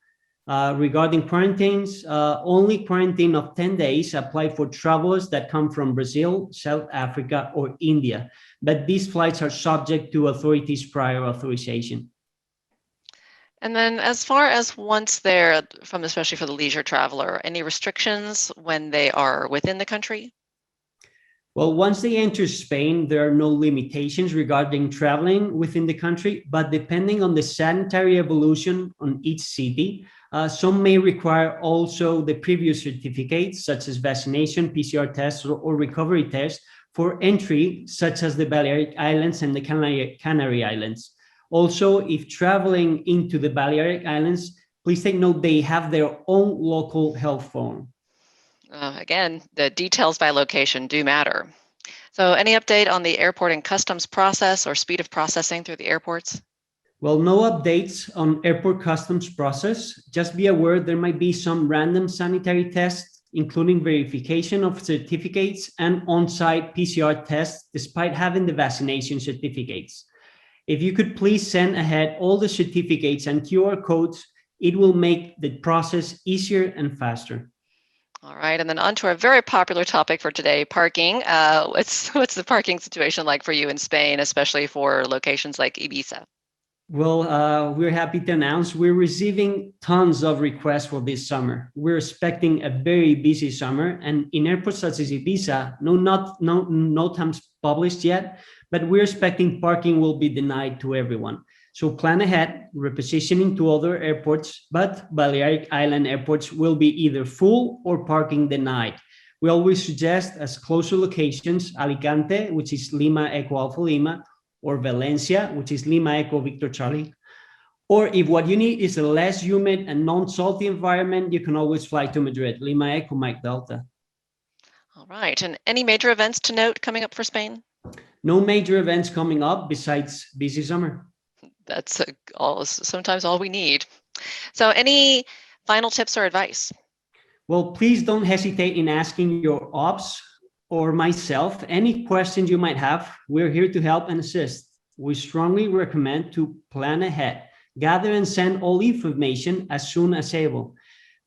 S7: Regarding quarantines, only quarantine of 10 days apply for travelers that come from Brazil, South Africa, or India, but these flights are subject to authorities' prior authorization.
S1: And then as far as once they're from, especially for the leisure traveler, any restrictions when they are within the country?
S7: Well, once they enter Spain, there are no limitations regarding traveling within the country, but depending on the sanitary evolution on each city, some may require also the previous certificates, such as vaccination, PCR tests, or recovery tests for entry, such as the Balearic Islands and the Canary Islands. Also, if traveling into the Balearic Islands, please take note they have their own local health form.
S1: Again, the details by location do matter. So any update on the airport and customs process or speed of processing through the airports?
S7: Well, no updates on airport customs process. Just be aware there might be some random sanitary tests, including verification of certificates and on-site PCR tests, despite having the vaccination certificates. If you could please send ahead all the certificates and QR codes, it will make the process easier and faster.
S1: All right, and then on to our very popular topic for today, parking. What's the parking situation like for you in Spain, especially for locations like Ibiza?
S7: Well, we're happy to announce we're receiving tons of requests for this summer. We're expecting a very busy summer, and in airports such as Ibiza, no times published yet, but we're expecting parking will be denied to everyone. So plan ahead, repositioning to other airports, but Balearic Island airports will be either full or parking denied. We always suggest as closer locations, Alicante, which is Lima Echo Alpha Lima, or Valencia, which is Lima Echo Victor Charlie. Or if what you need is a less humid and non-salty environment, you can always fly to Madrid, Lima Echo Mike Delta.
S1: All right, and any major events to note coming up for Spain?
S7: No major events coming up besides busy summer.
S1: That's sometimes all we need. So any final tips or advice?
S7: Well, please don't hesitate in asking your ops or myself any questions you might have. We're here to help and assist. We strongly recommend to plan ahead, gather and send all information as soon as able.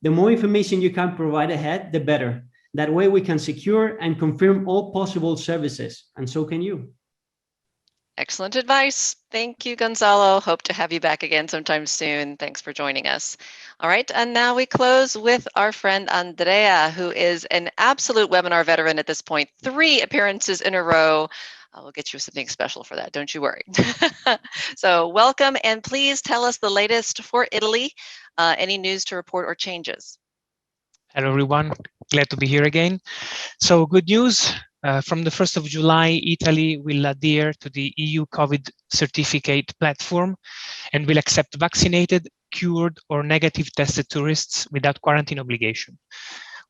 S7: The more information you can provide ahead, the better. That way we can secure and confirm all possible services, and so can you.
S1: Excellent advice. Thank you, Gonzalo. Hope to have you back again sometime soon. Thanks for joining us. All right, and now we close with our friend Andrea, who is an absolute webinar veteran at this point, 3 appearances in a row. We'll get you something special for that, don't you worry. So welcome, and please tell us the latest for Italy, any news to report or changes.
S8: Hello, everyone. Glad to be here again. So good news. From the 1st of July, Italy will adhere to the EU COVID certificate platform and will accept vaccinated, cured, or negative tested tourists without quarantine obligation.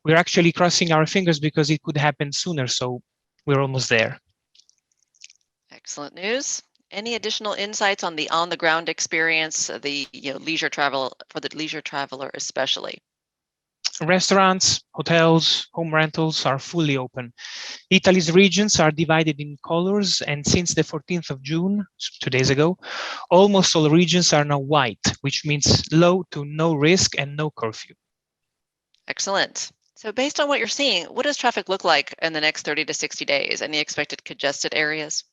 S8: We're actually crossing our fingers because it could happen sooner, so we're almost there.
S1: Excellent news. Any additional insights on the on-the-ground experience, the leisure travel for the leisure traveler especially?
S8: Restaurants, hotels, home rentals are fully open. Italy's regions are divided in colors, and since the 14th of June, 2 days ago, almost all regions are now white, which means low to no risk and no curfew.
S1: Excellent. So based on what you're seeing, what does traffic look like in the next 30 to 60 days? Any expected congested areas?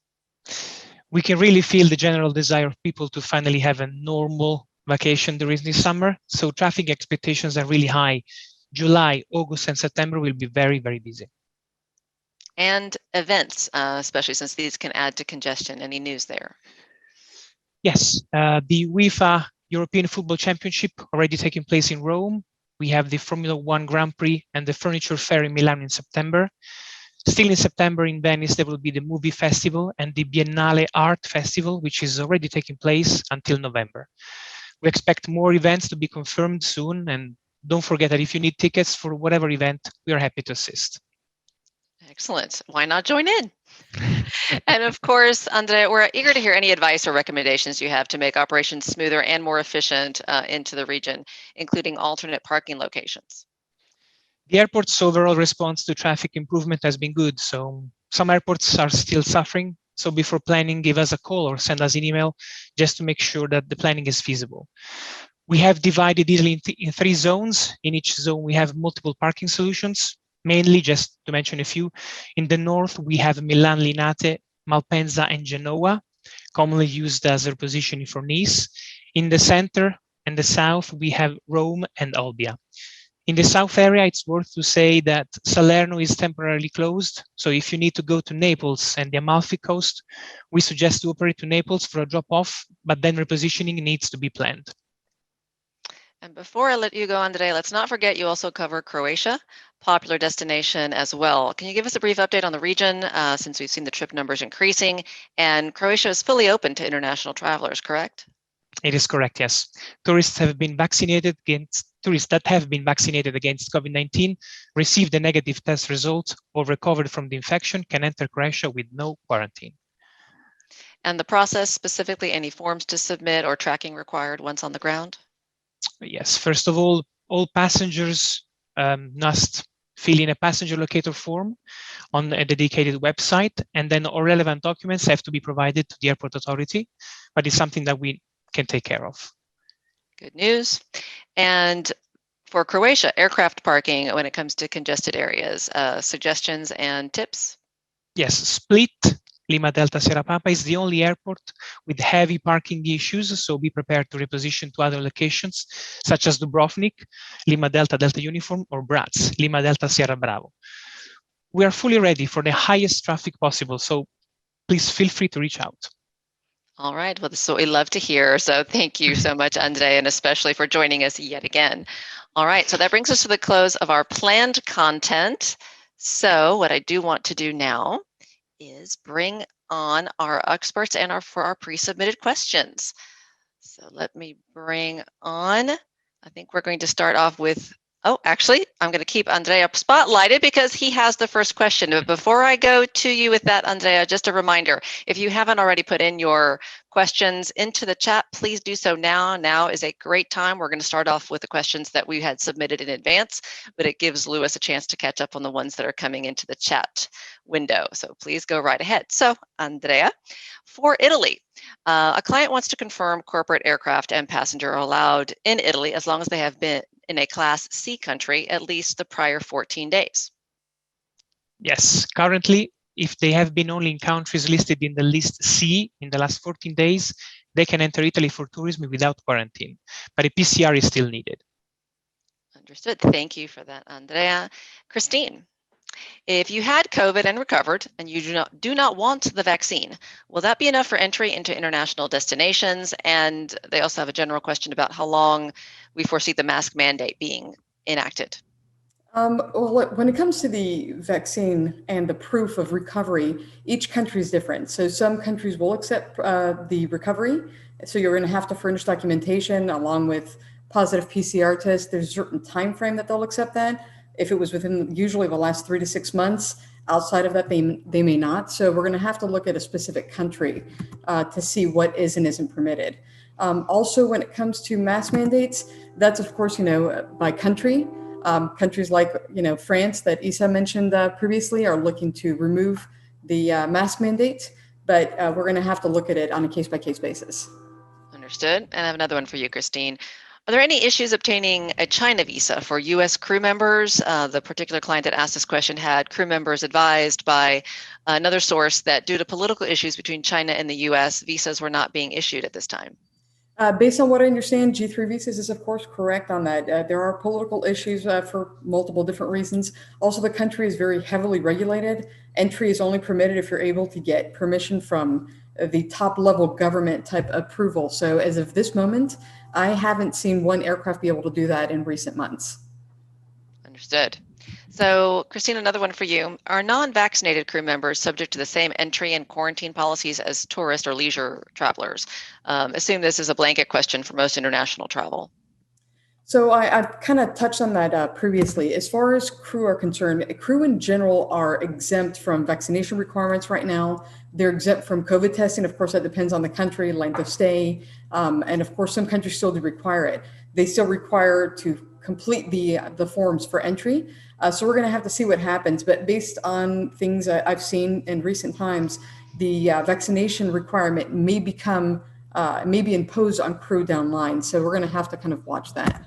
S8: We can really feel the general desire of people to finally have a normal vacation during this summer. So traffic expectations are really high. July, August, and September will be very, very busy.
S1: And events, especially since these can add to congestion. Any news there?
S8: Yes, the UEFA European Football Championship already taking place in Rome. We have the Formula One Grand Prix and the Furniture Fair in Milan in September. Still in September in Venice, there will be the Movie Festival and the Biennale Art Festival, which is already taking place until November. We expect more events to be confirmed soon, and don't forget that if you need tickets for whatever event, we are happy to assist.
S1: Excellent. Why not join in? And of course, Andrea, we're eager to hear any advice or recommendations you have to make operations smoother and more efficient into the region, including alternate parking locations.
S8: The airport's overall response to traffic improvement has been good. So some airports are still suffering. So before planning, give us a call or send us an email just to make sure that the planning is feasible. We have divided Italy in 3 zones. In each zone, we have multiple parking solutions, mainly just to mention a few. In the north, we have Milan Linate, Malpensa, and Genoa, commonly used as a repositioning for Nice. In the center and the south, we have Rome and Olbia. In the south area, it's worth to say that Salerno is temporarily closed. So if you need to go to Naples and the Amalfi Coast, we suggest to operate to Naples for a drop-off, but then repositioning needs to be planned.
S1: And before I let you go, Andrea, let's not forget you also cover Croatia, popular destination as well. Can you give us a brief update on the region since we've seen the trip numbers increasing? And Croatia is fully open to international travelers, correct?
S8: It is correct, yes. Tourists that have been vaccinated against COVID-19, received a negative test result, or recovered from the infection can enter Croatia with no quarantine.
S1: And the process, specifically any forms to submit or tracking required once on the ground?
S8: Yes, first of all passengers must fill in a passenger locator form on a dedicated website, and then all relevant documents have to be provided to the airport authority, but it's something that we can take care of.
S1: Good news. And for Croatia, aircraft parking when it comes to congested areas, suggestions and tips?
S8: Yes, Split, Lima Delta Sierra Papa is the only airport with heavy parking issues, so be prepared to reposition to other locations such as Dubrovnik, Lima Delta Delta Uniform, or Bratz, Lima Delta Sierra Bravo. We are fully ready for the highest traffic possible, so please feel free to reach out.
S1: All right, well, this is what we love to hear. So thank you so much, Andrea, and especially for joining us yet again. All right, so that brings us to the close of our planned content. So what I do want to do now is bring on our experts and for our pre-submitted questions. So let me bring on, I think we're going to start off with, oh, actually, I'm going to keep Andrea spotlighted because he has the first question. But before I go to you with that, Andrea, just a reminder, if you haven't already put in your questions into the chat, please do so now. Now is a great time. We're going to start off with the questions that we had submitted in advance, but it gives Lewis a chance to catch up on the ones that are coming into the chat window. So please go right ahead. So Andrea, for Italy, a client wants to confirm corporate aircraft and passenger are allowed in Italy as long as they have been in a Class C country at least the prior 14 days.
S8: Yes, currently, if they have been only in countries listed in the list C in the last 14 days, they can enter Italy for tourism without quarantine, but a PCR is still needed.
S1: Understood. Thank you for that, Andrea. Christine, if you had COVID and recovered and you do not want the vaccine, will that be enough for entry into international destinations? And they also have a general question about how long we foresee the mask mandate being enacted.
S3: Well, when it comes to the vaccine and the proof of recovery, each country is different. So some countries will accept the recovery. So you're going to have to furnish documentation along with positive PCR tests. There's a certain time frame that they'll accept that. If it was within usually the last 3 to 6 months, outside of that, they may not. So we're going to have to look at a specific country to see what is and isn't permitted. Also, when it comes to mask mandates, that's of course, by country. Countries like, France that Isa mentioned previously are looking to remove the mask mandate, but we're going to have to look at it on a case-by-case basis.
S1: Understood. And I have another one for you, Christine. Are there any issues obtaining a China visa for U.S. crew members? The particular client that asked this question had crew members advised by another source that due to political issues between China and the U.S., visas were not being issued at this time.
S3: Based on what I understand, G3 visas is of course correct on that. There are political issues for multiple different reasons. Also, the country is very heavily regulated. Entry is only permitted if you're able to get permission from the top level government type approval. So as of this moment, I haven't seen one aircraft be able to do that in recent months.
S1: Understood. So, Christine, another one for you. Are non-vaccinated crew members subject to the same entry and quarantine policies as tourist or leisure travelers? Assume this is a blanket question for most international travel.
S3: So I've kind of touched on that previously. As far as crew are concerned, crew in general are exempt from vaccination requirements right now. They're exempt from COVID testing. Of course, that depends on the country, length of stay. And of course, some countries still do require it. They still require to complete the forms for entry. So we're going to have to see what happens. But based on things I've seen in recent times, the vaccination requirement may be imposed on crew down line. So we're going to have to kind of watch that.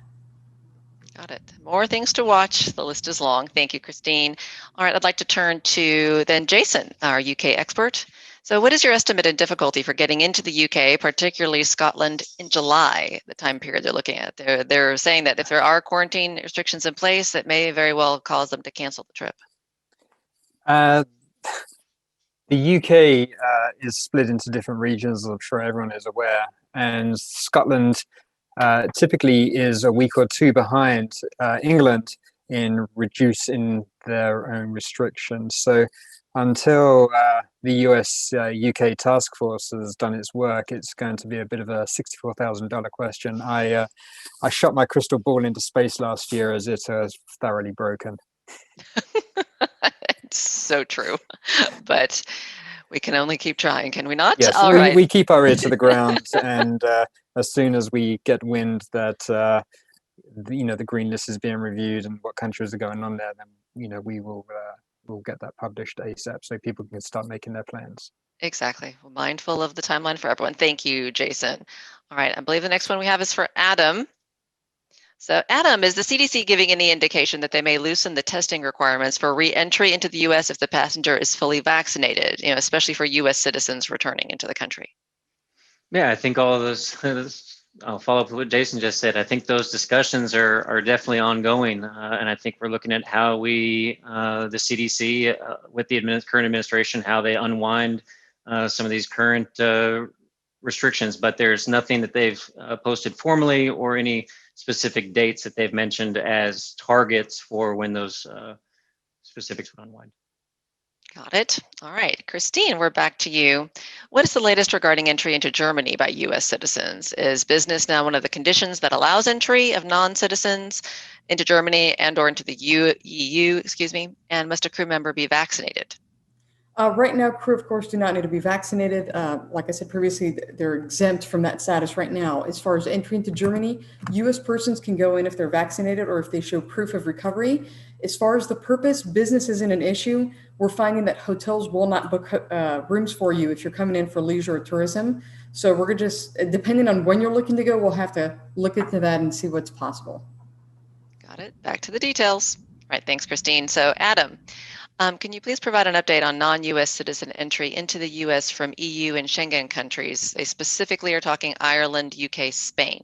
S1: Got it. More things to watch. The list is long. Thank you, Christine. All right, I'd like to turn to then Jason, our UK expert. So what is your estimate in difficulty for getting into the UK, particularly Scotland, in July, the time period they're looking at? They're saying that if there are quarantine restrictions in place, that may very well cause them to cancel the trip.
S4: The UK is split into different regions, I'm sure everyone is aware, and Scotland typically is a week or two behind England in reducing their own restrictions. So until the US UK task force has done its work, it's going to be a bit of a $64,000 question. I shot my crystal ball into space last year as it was thoroughly broken.
S1: It's so true, but we can only keep trying, can we not?
S4: Yes,
S1: All
S4: we,
S1: right.
S4: we keep our ear to the ground, and as soon as we get wind that the green list is being reviewed and what countries are going on there, then we will we'll get that published ASAP so people can start making their plans.
S1: Exactly. We're mindful of the timeline for everyone. Thank you, Jason. All right, I believe the next one we have is for Adam. So Adam, is the CDC giving any indication that they may loosen the testing requirements for re-entry into the US if the passenger is fully vaccinated, especially for US citizens returning into the country?
S2: Yeah, I think all of those, I'll follow up with what Jason just said. I think those discussions are definitely ongoing. And I think we're looking at how the CDC, with the current administration, how they unwind some of these current restrictions. But there's nothing that they've posted formally or any specific dates that they've mentioned as targets for when those specifics would unwind.
S1: Got it. All right, Christine, we're back to you. What is the latest regarding entry into Germany by U.S. citizens? Is business now one of the conditions that allows entry of non-citizens into Germany and/or into the EU, and must a crew member be vaccinated?
S3: Right now, crew, of course, do not need to be vaccinated. Like I said previously, they're exempt from that status right now. As far as entry into Germany, U.S. persons can go in if they're vaccinated or if they show proof of recovery. As far as the purpose, business isn't an issue. We're finding that hotels will not book rooms for you if you're coming in for leisure or tourism. So we're just, depending on when you're looking to go, we'll have to look into that and see what's possible.
S1: Got it. Back to the details. All right, thanks, Christine. So Adam, can you please provide an update on non-U.S. citizen entry into the U.S. from EU and Schengen countries? They specifically are talking Ireland, UK, Spain.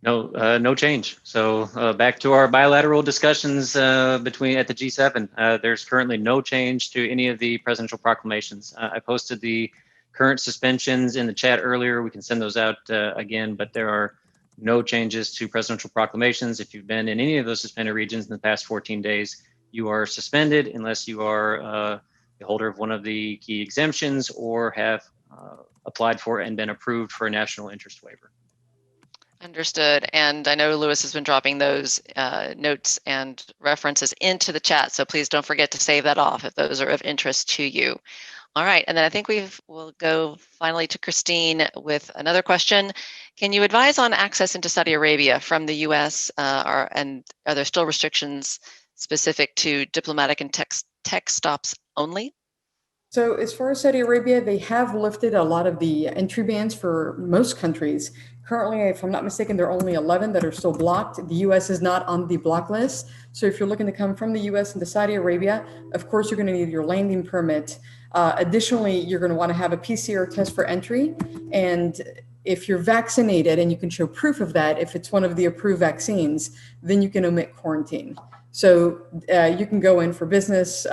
S2: No change. So back to our bilateral discussions at the G7. There's currently no change to any of the presidential proclamations. I posted the current suspensions in the chat earlier. We can send those out again, but there are no changes to presidential proclamations. If you've been in any of those suspended regions in the past 14 days, you are suspended unless you are the holder of one of the key exemptions or have applied for and been approved for a national interest waiver.
S1: Understood. And I know Lewis has been dropping those notes and references into the chat, so please don't forget to save that off if those are of interest to you. All right, and then I think we'll go finally to Christine with another question. Can you advise on access into Saudi Arabia from the US, and are there still restrictions specific to diplomatic and tech stops only?
S3: So as far as Saudi Arabia, they have lifted a lot of the entry bans for most countries. Currently, if I'm not mistaken, there are only 11 that are still blocked. The US is not on the block list. So if you're looking to come from the US into Saudi Arabia, of course, you're going to need your landing permit. Additionally, you're going to want to have a PCR test for entry. And if you're vaccinated and you can show proof of that, if it's one of the approved vaccines, then you can omit quarantine. So you can go in for business,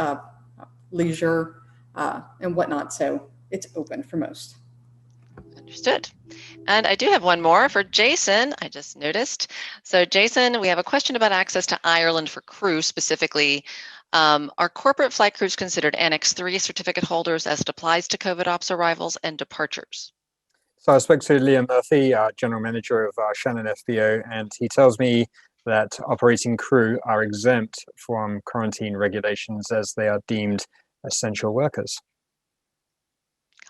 S3: leisure, and whatnot. So it's open for most.
S1: Understood. And I do have one more for Jason, I just noticed. So Jason, we have a question about access to Ireland for crew specifically. Are corporate flight crews considered Annex 3 certificate holders as it applies to COVID ops arrivals and departures?
S4: So I spoke to Liam Murphy, General Manager of Shannon FBO, and he tells me that operating crew are exempt from quarantine regulations as they are deemed essential workers.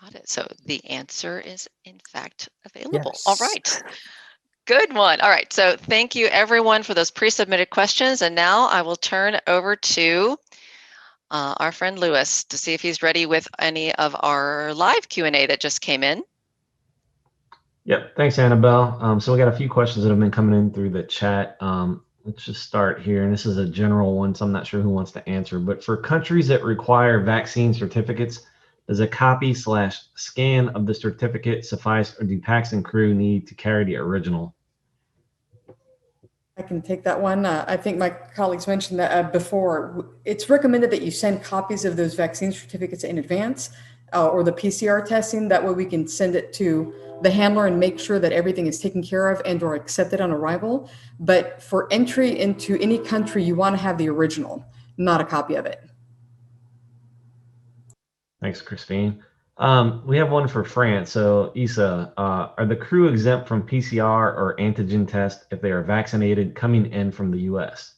S1: Got it. So the answer is in fact available.
S4: Yes.
S1: All right. Good one. All right. So thank you everyone for those pre-submitted questions. And now I will turn over to our friend Lewis to see if he's ready with any of our live Q&A that just came in.
S9: Yep. Thanks, Annabelle. So we got a few questions that have been coming in through the chat. Let's just start here. And this is a general one, so I'm not sure who wants to answer. But for countries that require vaccine certificates, does a copy/scan of the certificate suffice, or do PAX and crew need to carry the original?
S3: I can take that one. I think my colleagues mentioned that before. It's recommended that you send copies of those vaccine certificates in advance or the PCR testing. That way we can send it to the handler and make sure that everything is taken care of and or accepted on arrival. But for entry into any country, you want to have the original, not a copy of it.
S9: Thanks, Christine. We have one for France. So Isa, are the crew exempt from PCR or antigen test if they are vaccinated coming in from the US?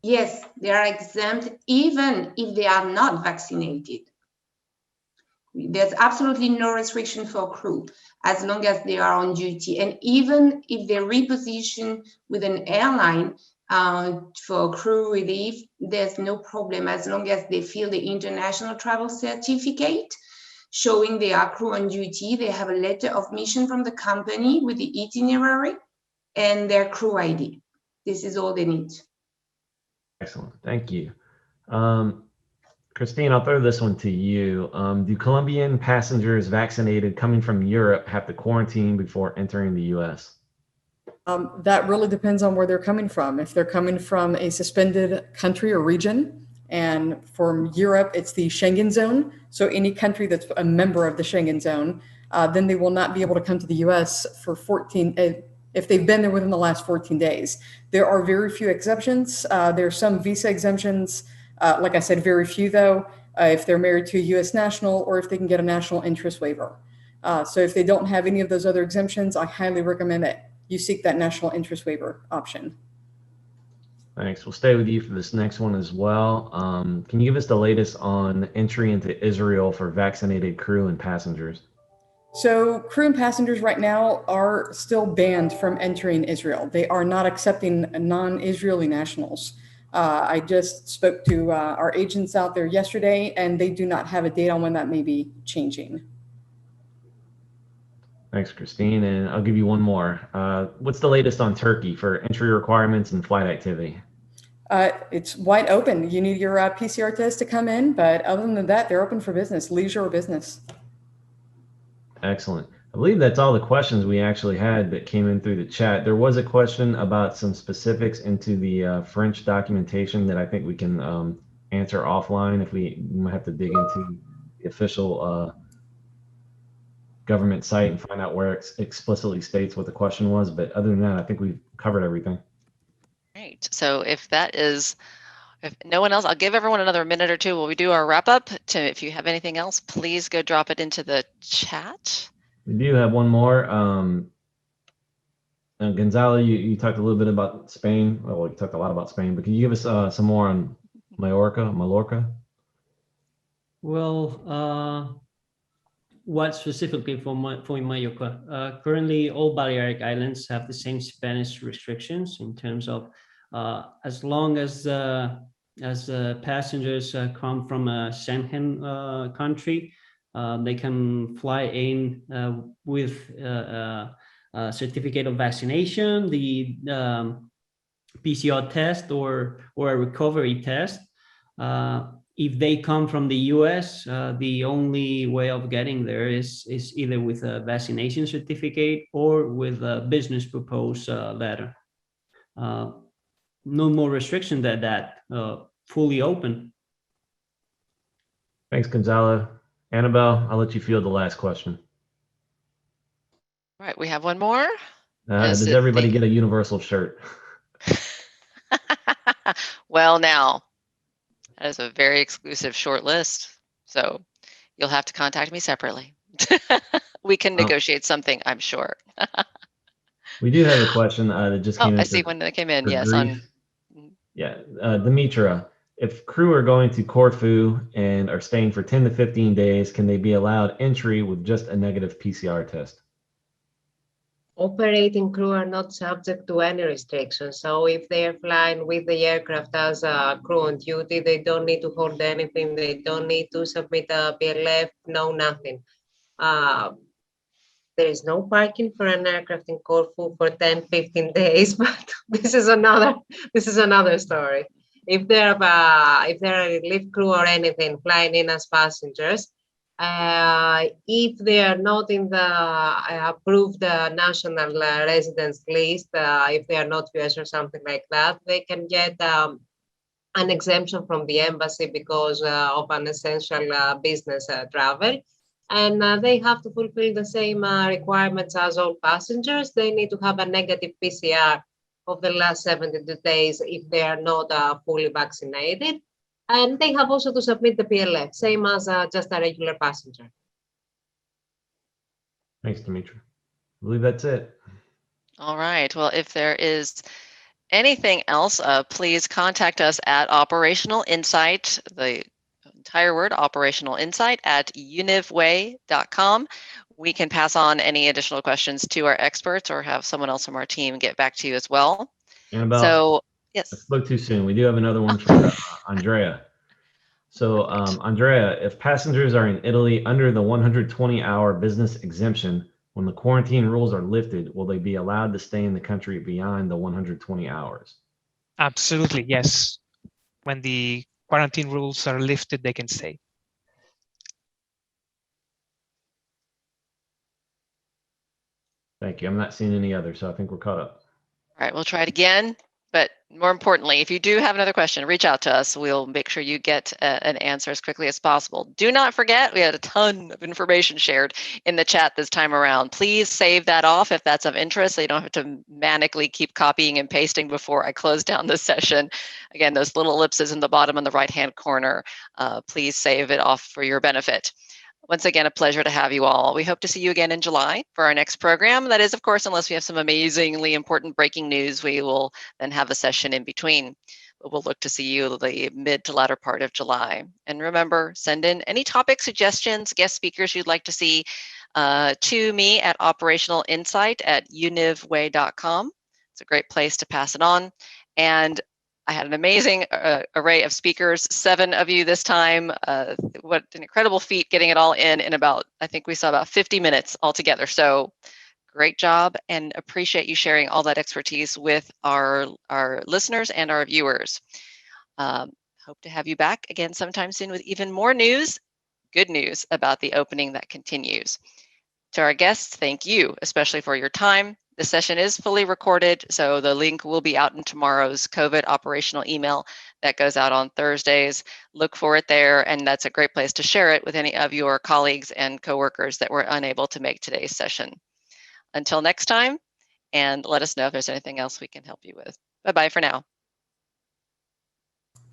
S5: Yes, they are exempt even if they are not vaccinated. There's absolutely no restriction for crew as long as they are on duty. And even if they reposition with an airline for crew relief, there's no problem as long as they fill the international travel certificate showing they are crew on duty. They have a letter of mission from the company with the itinerary and their crew ID. This is all they need.
S9: Excellent. Thank you. Christine, I'll throw this one to you. Do Colombian passengers vaccinated coming from Europe have to quarantine before entering the US?
S3: That really depends on where they're coming from. If they're coming from a suspended country or region, and from Europe, it's the Schengen zone. So any country that's a member of the Schengen zone, then they will not be able to come to the US for 14, if they've been there within the last 14 days. There are very few exceptions. There are some visa exemptions. Like I said, very few though, if they're married to a US national or if they can get a national interest waiver. So if they don't have any of those other exemptions, I highly recommend that you seek that national interest waiver option.
S9: Thanks. We'll stay with you for this next one as well. Can you give us the latest on entry into Israel for vaccinated crew and passengers?
S3: So crew and passengers right now are still banned from entering Israel. They are not accepting non-Israeli nationals. I just spoke to our agents out there yesterday, and they do not have a date on when that may be changing.
S9: Thanks, Christine. And I'll give you one more. What's the latest on Turkey for entry requirements and flight activity?
S3: It's wide open. You need your PCR test to come in, but other than that, they're open for business, leisure or business.
S9: Excellent. I believe that's all the questions we actually had that came in through the chat. There was a question about some specifics into the French documentation that I think we can answer offline if we might have to dig into the official government site and find out where it explicitly states what the question was. But other than that, I think we've covered everything.
S1: Great. So if no one else, I'll give everyone another minute or two while we do our wrap up. If you have anything else, please go drop it into the chat.
S9: We do have one more. Gonzalo, you talked a little bit about Spain. Well, you talked a lot about Spain, but can you give us some more on Mallorca?
S7: Well, what specifically for Mallorca? Currently, all Balearic Islands have the same Spanish restrictions in terms of as long as passengers come from a Schengen country, they can fly in with a certificate of vaccination, the PCR test or a recovery test. If they come from the US, the only way of getting there is either with a vaccination certificate or with a business proposal letter. No more restriction than that, fully open.
S9: Thanks, Gonzalo. Annabelle, I'll let you field the last question.
S1: All right, we have one more.
S9: Does everybody get a universal shirt?
S1: Well, now, that is a very exclusive short list. So you'll have to contact me separately. We can negotiate something, I'm sure.
S9: We do have a question that just came in.
S1: I see one that came in. Yes.
S9: Yeah, Dimitra, if crew are going to Corfu and are staying for 10 to 15 days, can they be allowed entry with just a negative PCR test?
S6: Operating crew are not subject to any restrictions. So if they are flying with the aircraft as a crew on duty, they don't need to hold anything. They don't need to submit a PLF, no, nothing. There is no parking for an aircraft in Corfu for 10, 15 days, but this is another story. If they're a relief crew or anything flying in as passengers, if they are not in the approved national residence list, if they are not US or something like that, they can get an exemption from the embassy because of an essential business travel. And they have to fulfill the same requirements as all passengers. They need to have a negative PCR of the last 72 days if they are not fully vaccinated. And they have also to submit the PLF, same as just a regular passenger.
S9: Thanks, Dimitra. I believe that's it.
S1: All right. Well, if there is anything else, please contact us at Operational Insight, the entire word, Operational Insight, at univway.com. We can pass on any additional questions to our experts or have someone else from our team get back to you as well.
S9: Annabelle,
S1: so, yes.
S9: I spoke too soon. We do have another one from Andrea. So, Andrea, if passengers are in Italy under the 120-hour business exemption, when the quarantine rules are lifted, will they be allowed to stay in the country beyond the 120 hours?
S8: Absolutely, yes. When the quarantine rules are lifted, they can stay.
S9: Thank you. I'm not seeing any others, so I think we're caught up.
S1: All right, we'll try it again. But more importantly, if you do have another question, reach out to us. We'll make sure you get an answer as quickly as possible. Do not forget, we had a ton of information shared in the chat this time around. Please save that off if that's of interest, so you don't have to manically keep copying and pasting before I close down the session. Again, those little ellipses in the bottom on the right-hand corner, please save it off for your benefit. Once again, a pleasure to have you all. We hope to see you again in July for our next program. That is, of course, unless we have some amazingly important breaking news, we will then have a session in between. But we'll look to see you the mid to latter part of July. And remember, send in any topic suggestions, guest speakers you'd like to see to me at operationalinsight@univway.com. It's a great place to pass it on. And I had an amazing array of speakers, 7 of you this time. What an incredible feat getting it all in about, I think we saw about 50 minutes altogether. So great job, and appreciate you sharing all that expertise with our listeners and our viewers. Hope to have you back again sometime soon with even more news, good news about the opening that continues. To our guests, thank you, especially for your time. The session is fully recorded, so the link will be out in tomorrow's COVID operational email that goes out on Thursdays. Look for it there, and that's a great place to share it with any of your colleagues and coworkers that were unable to make today's session. Until next time, and let us know if there's anything else we can help you with. Bye-bye for now.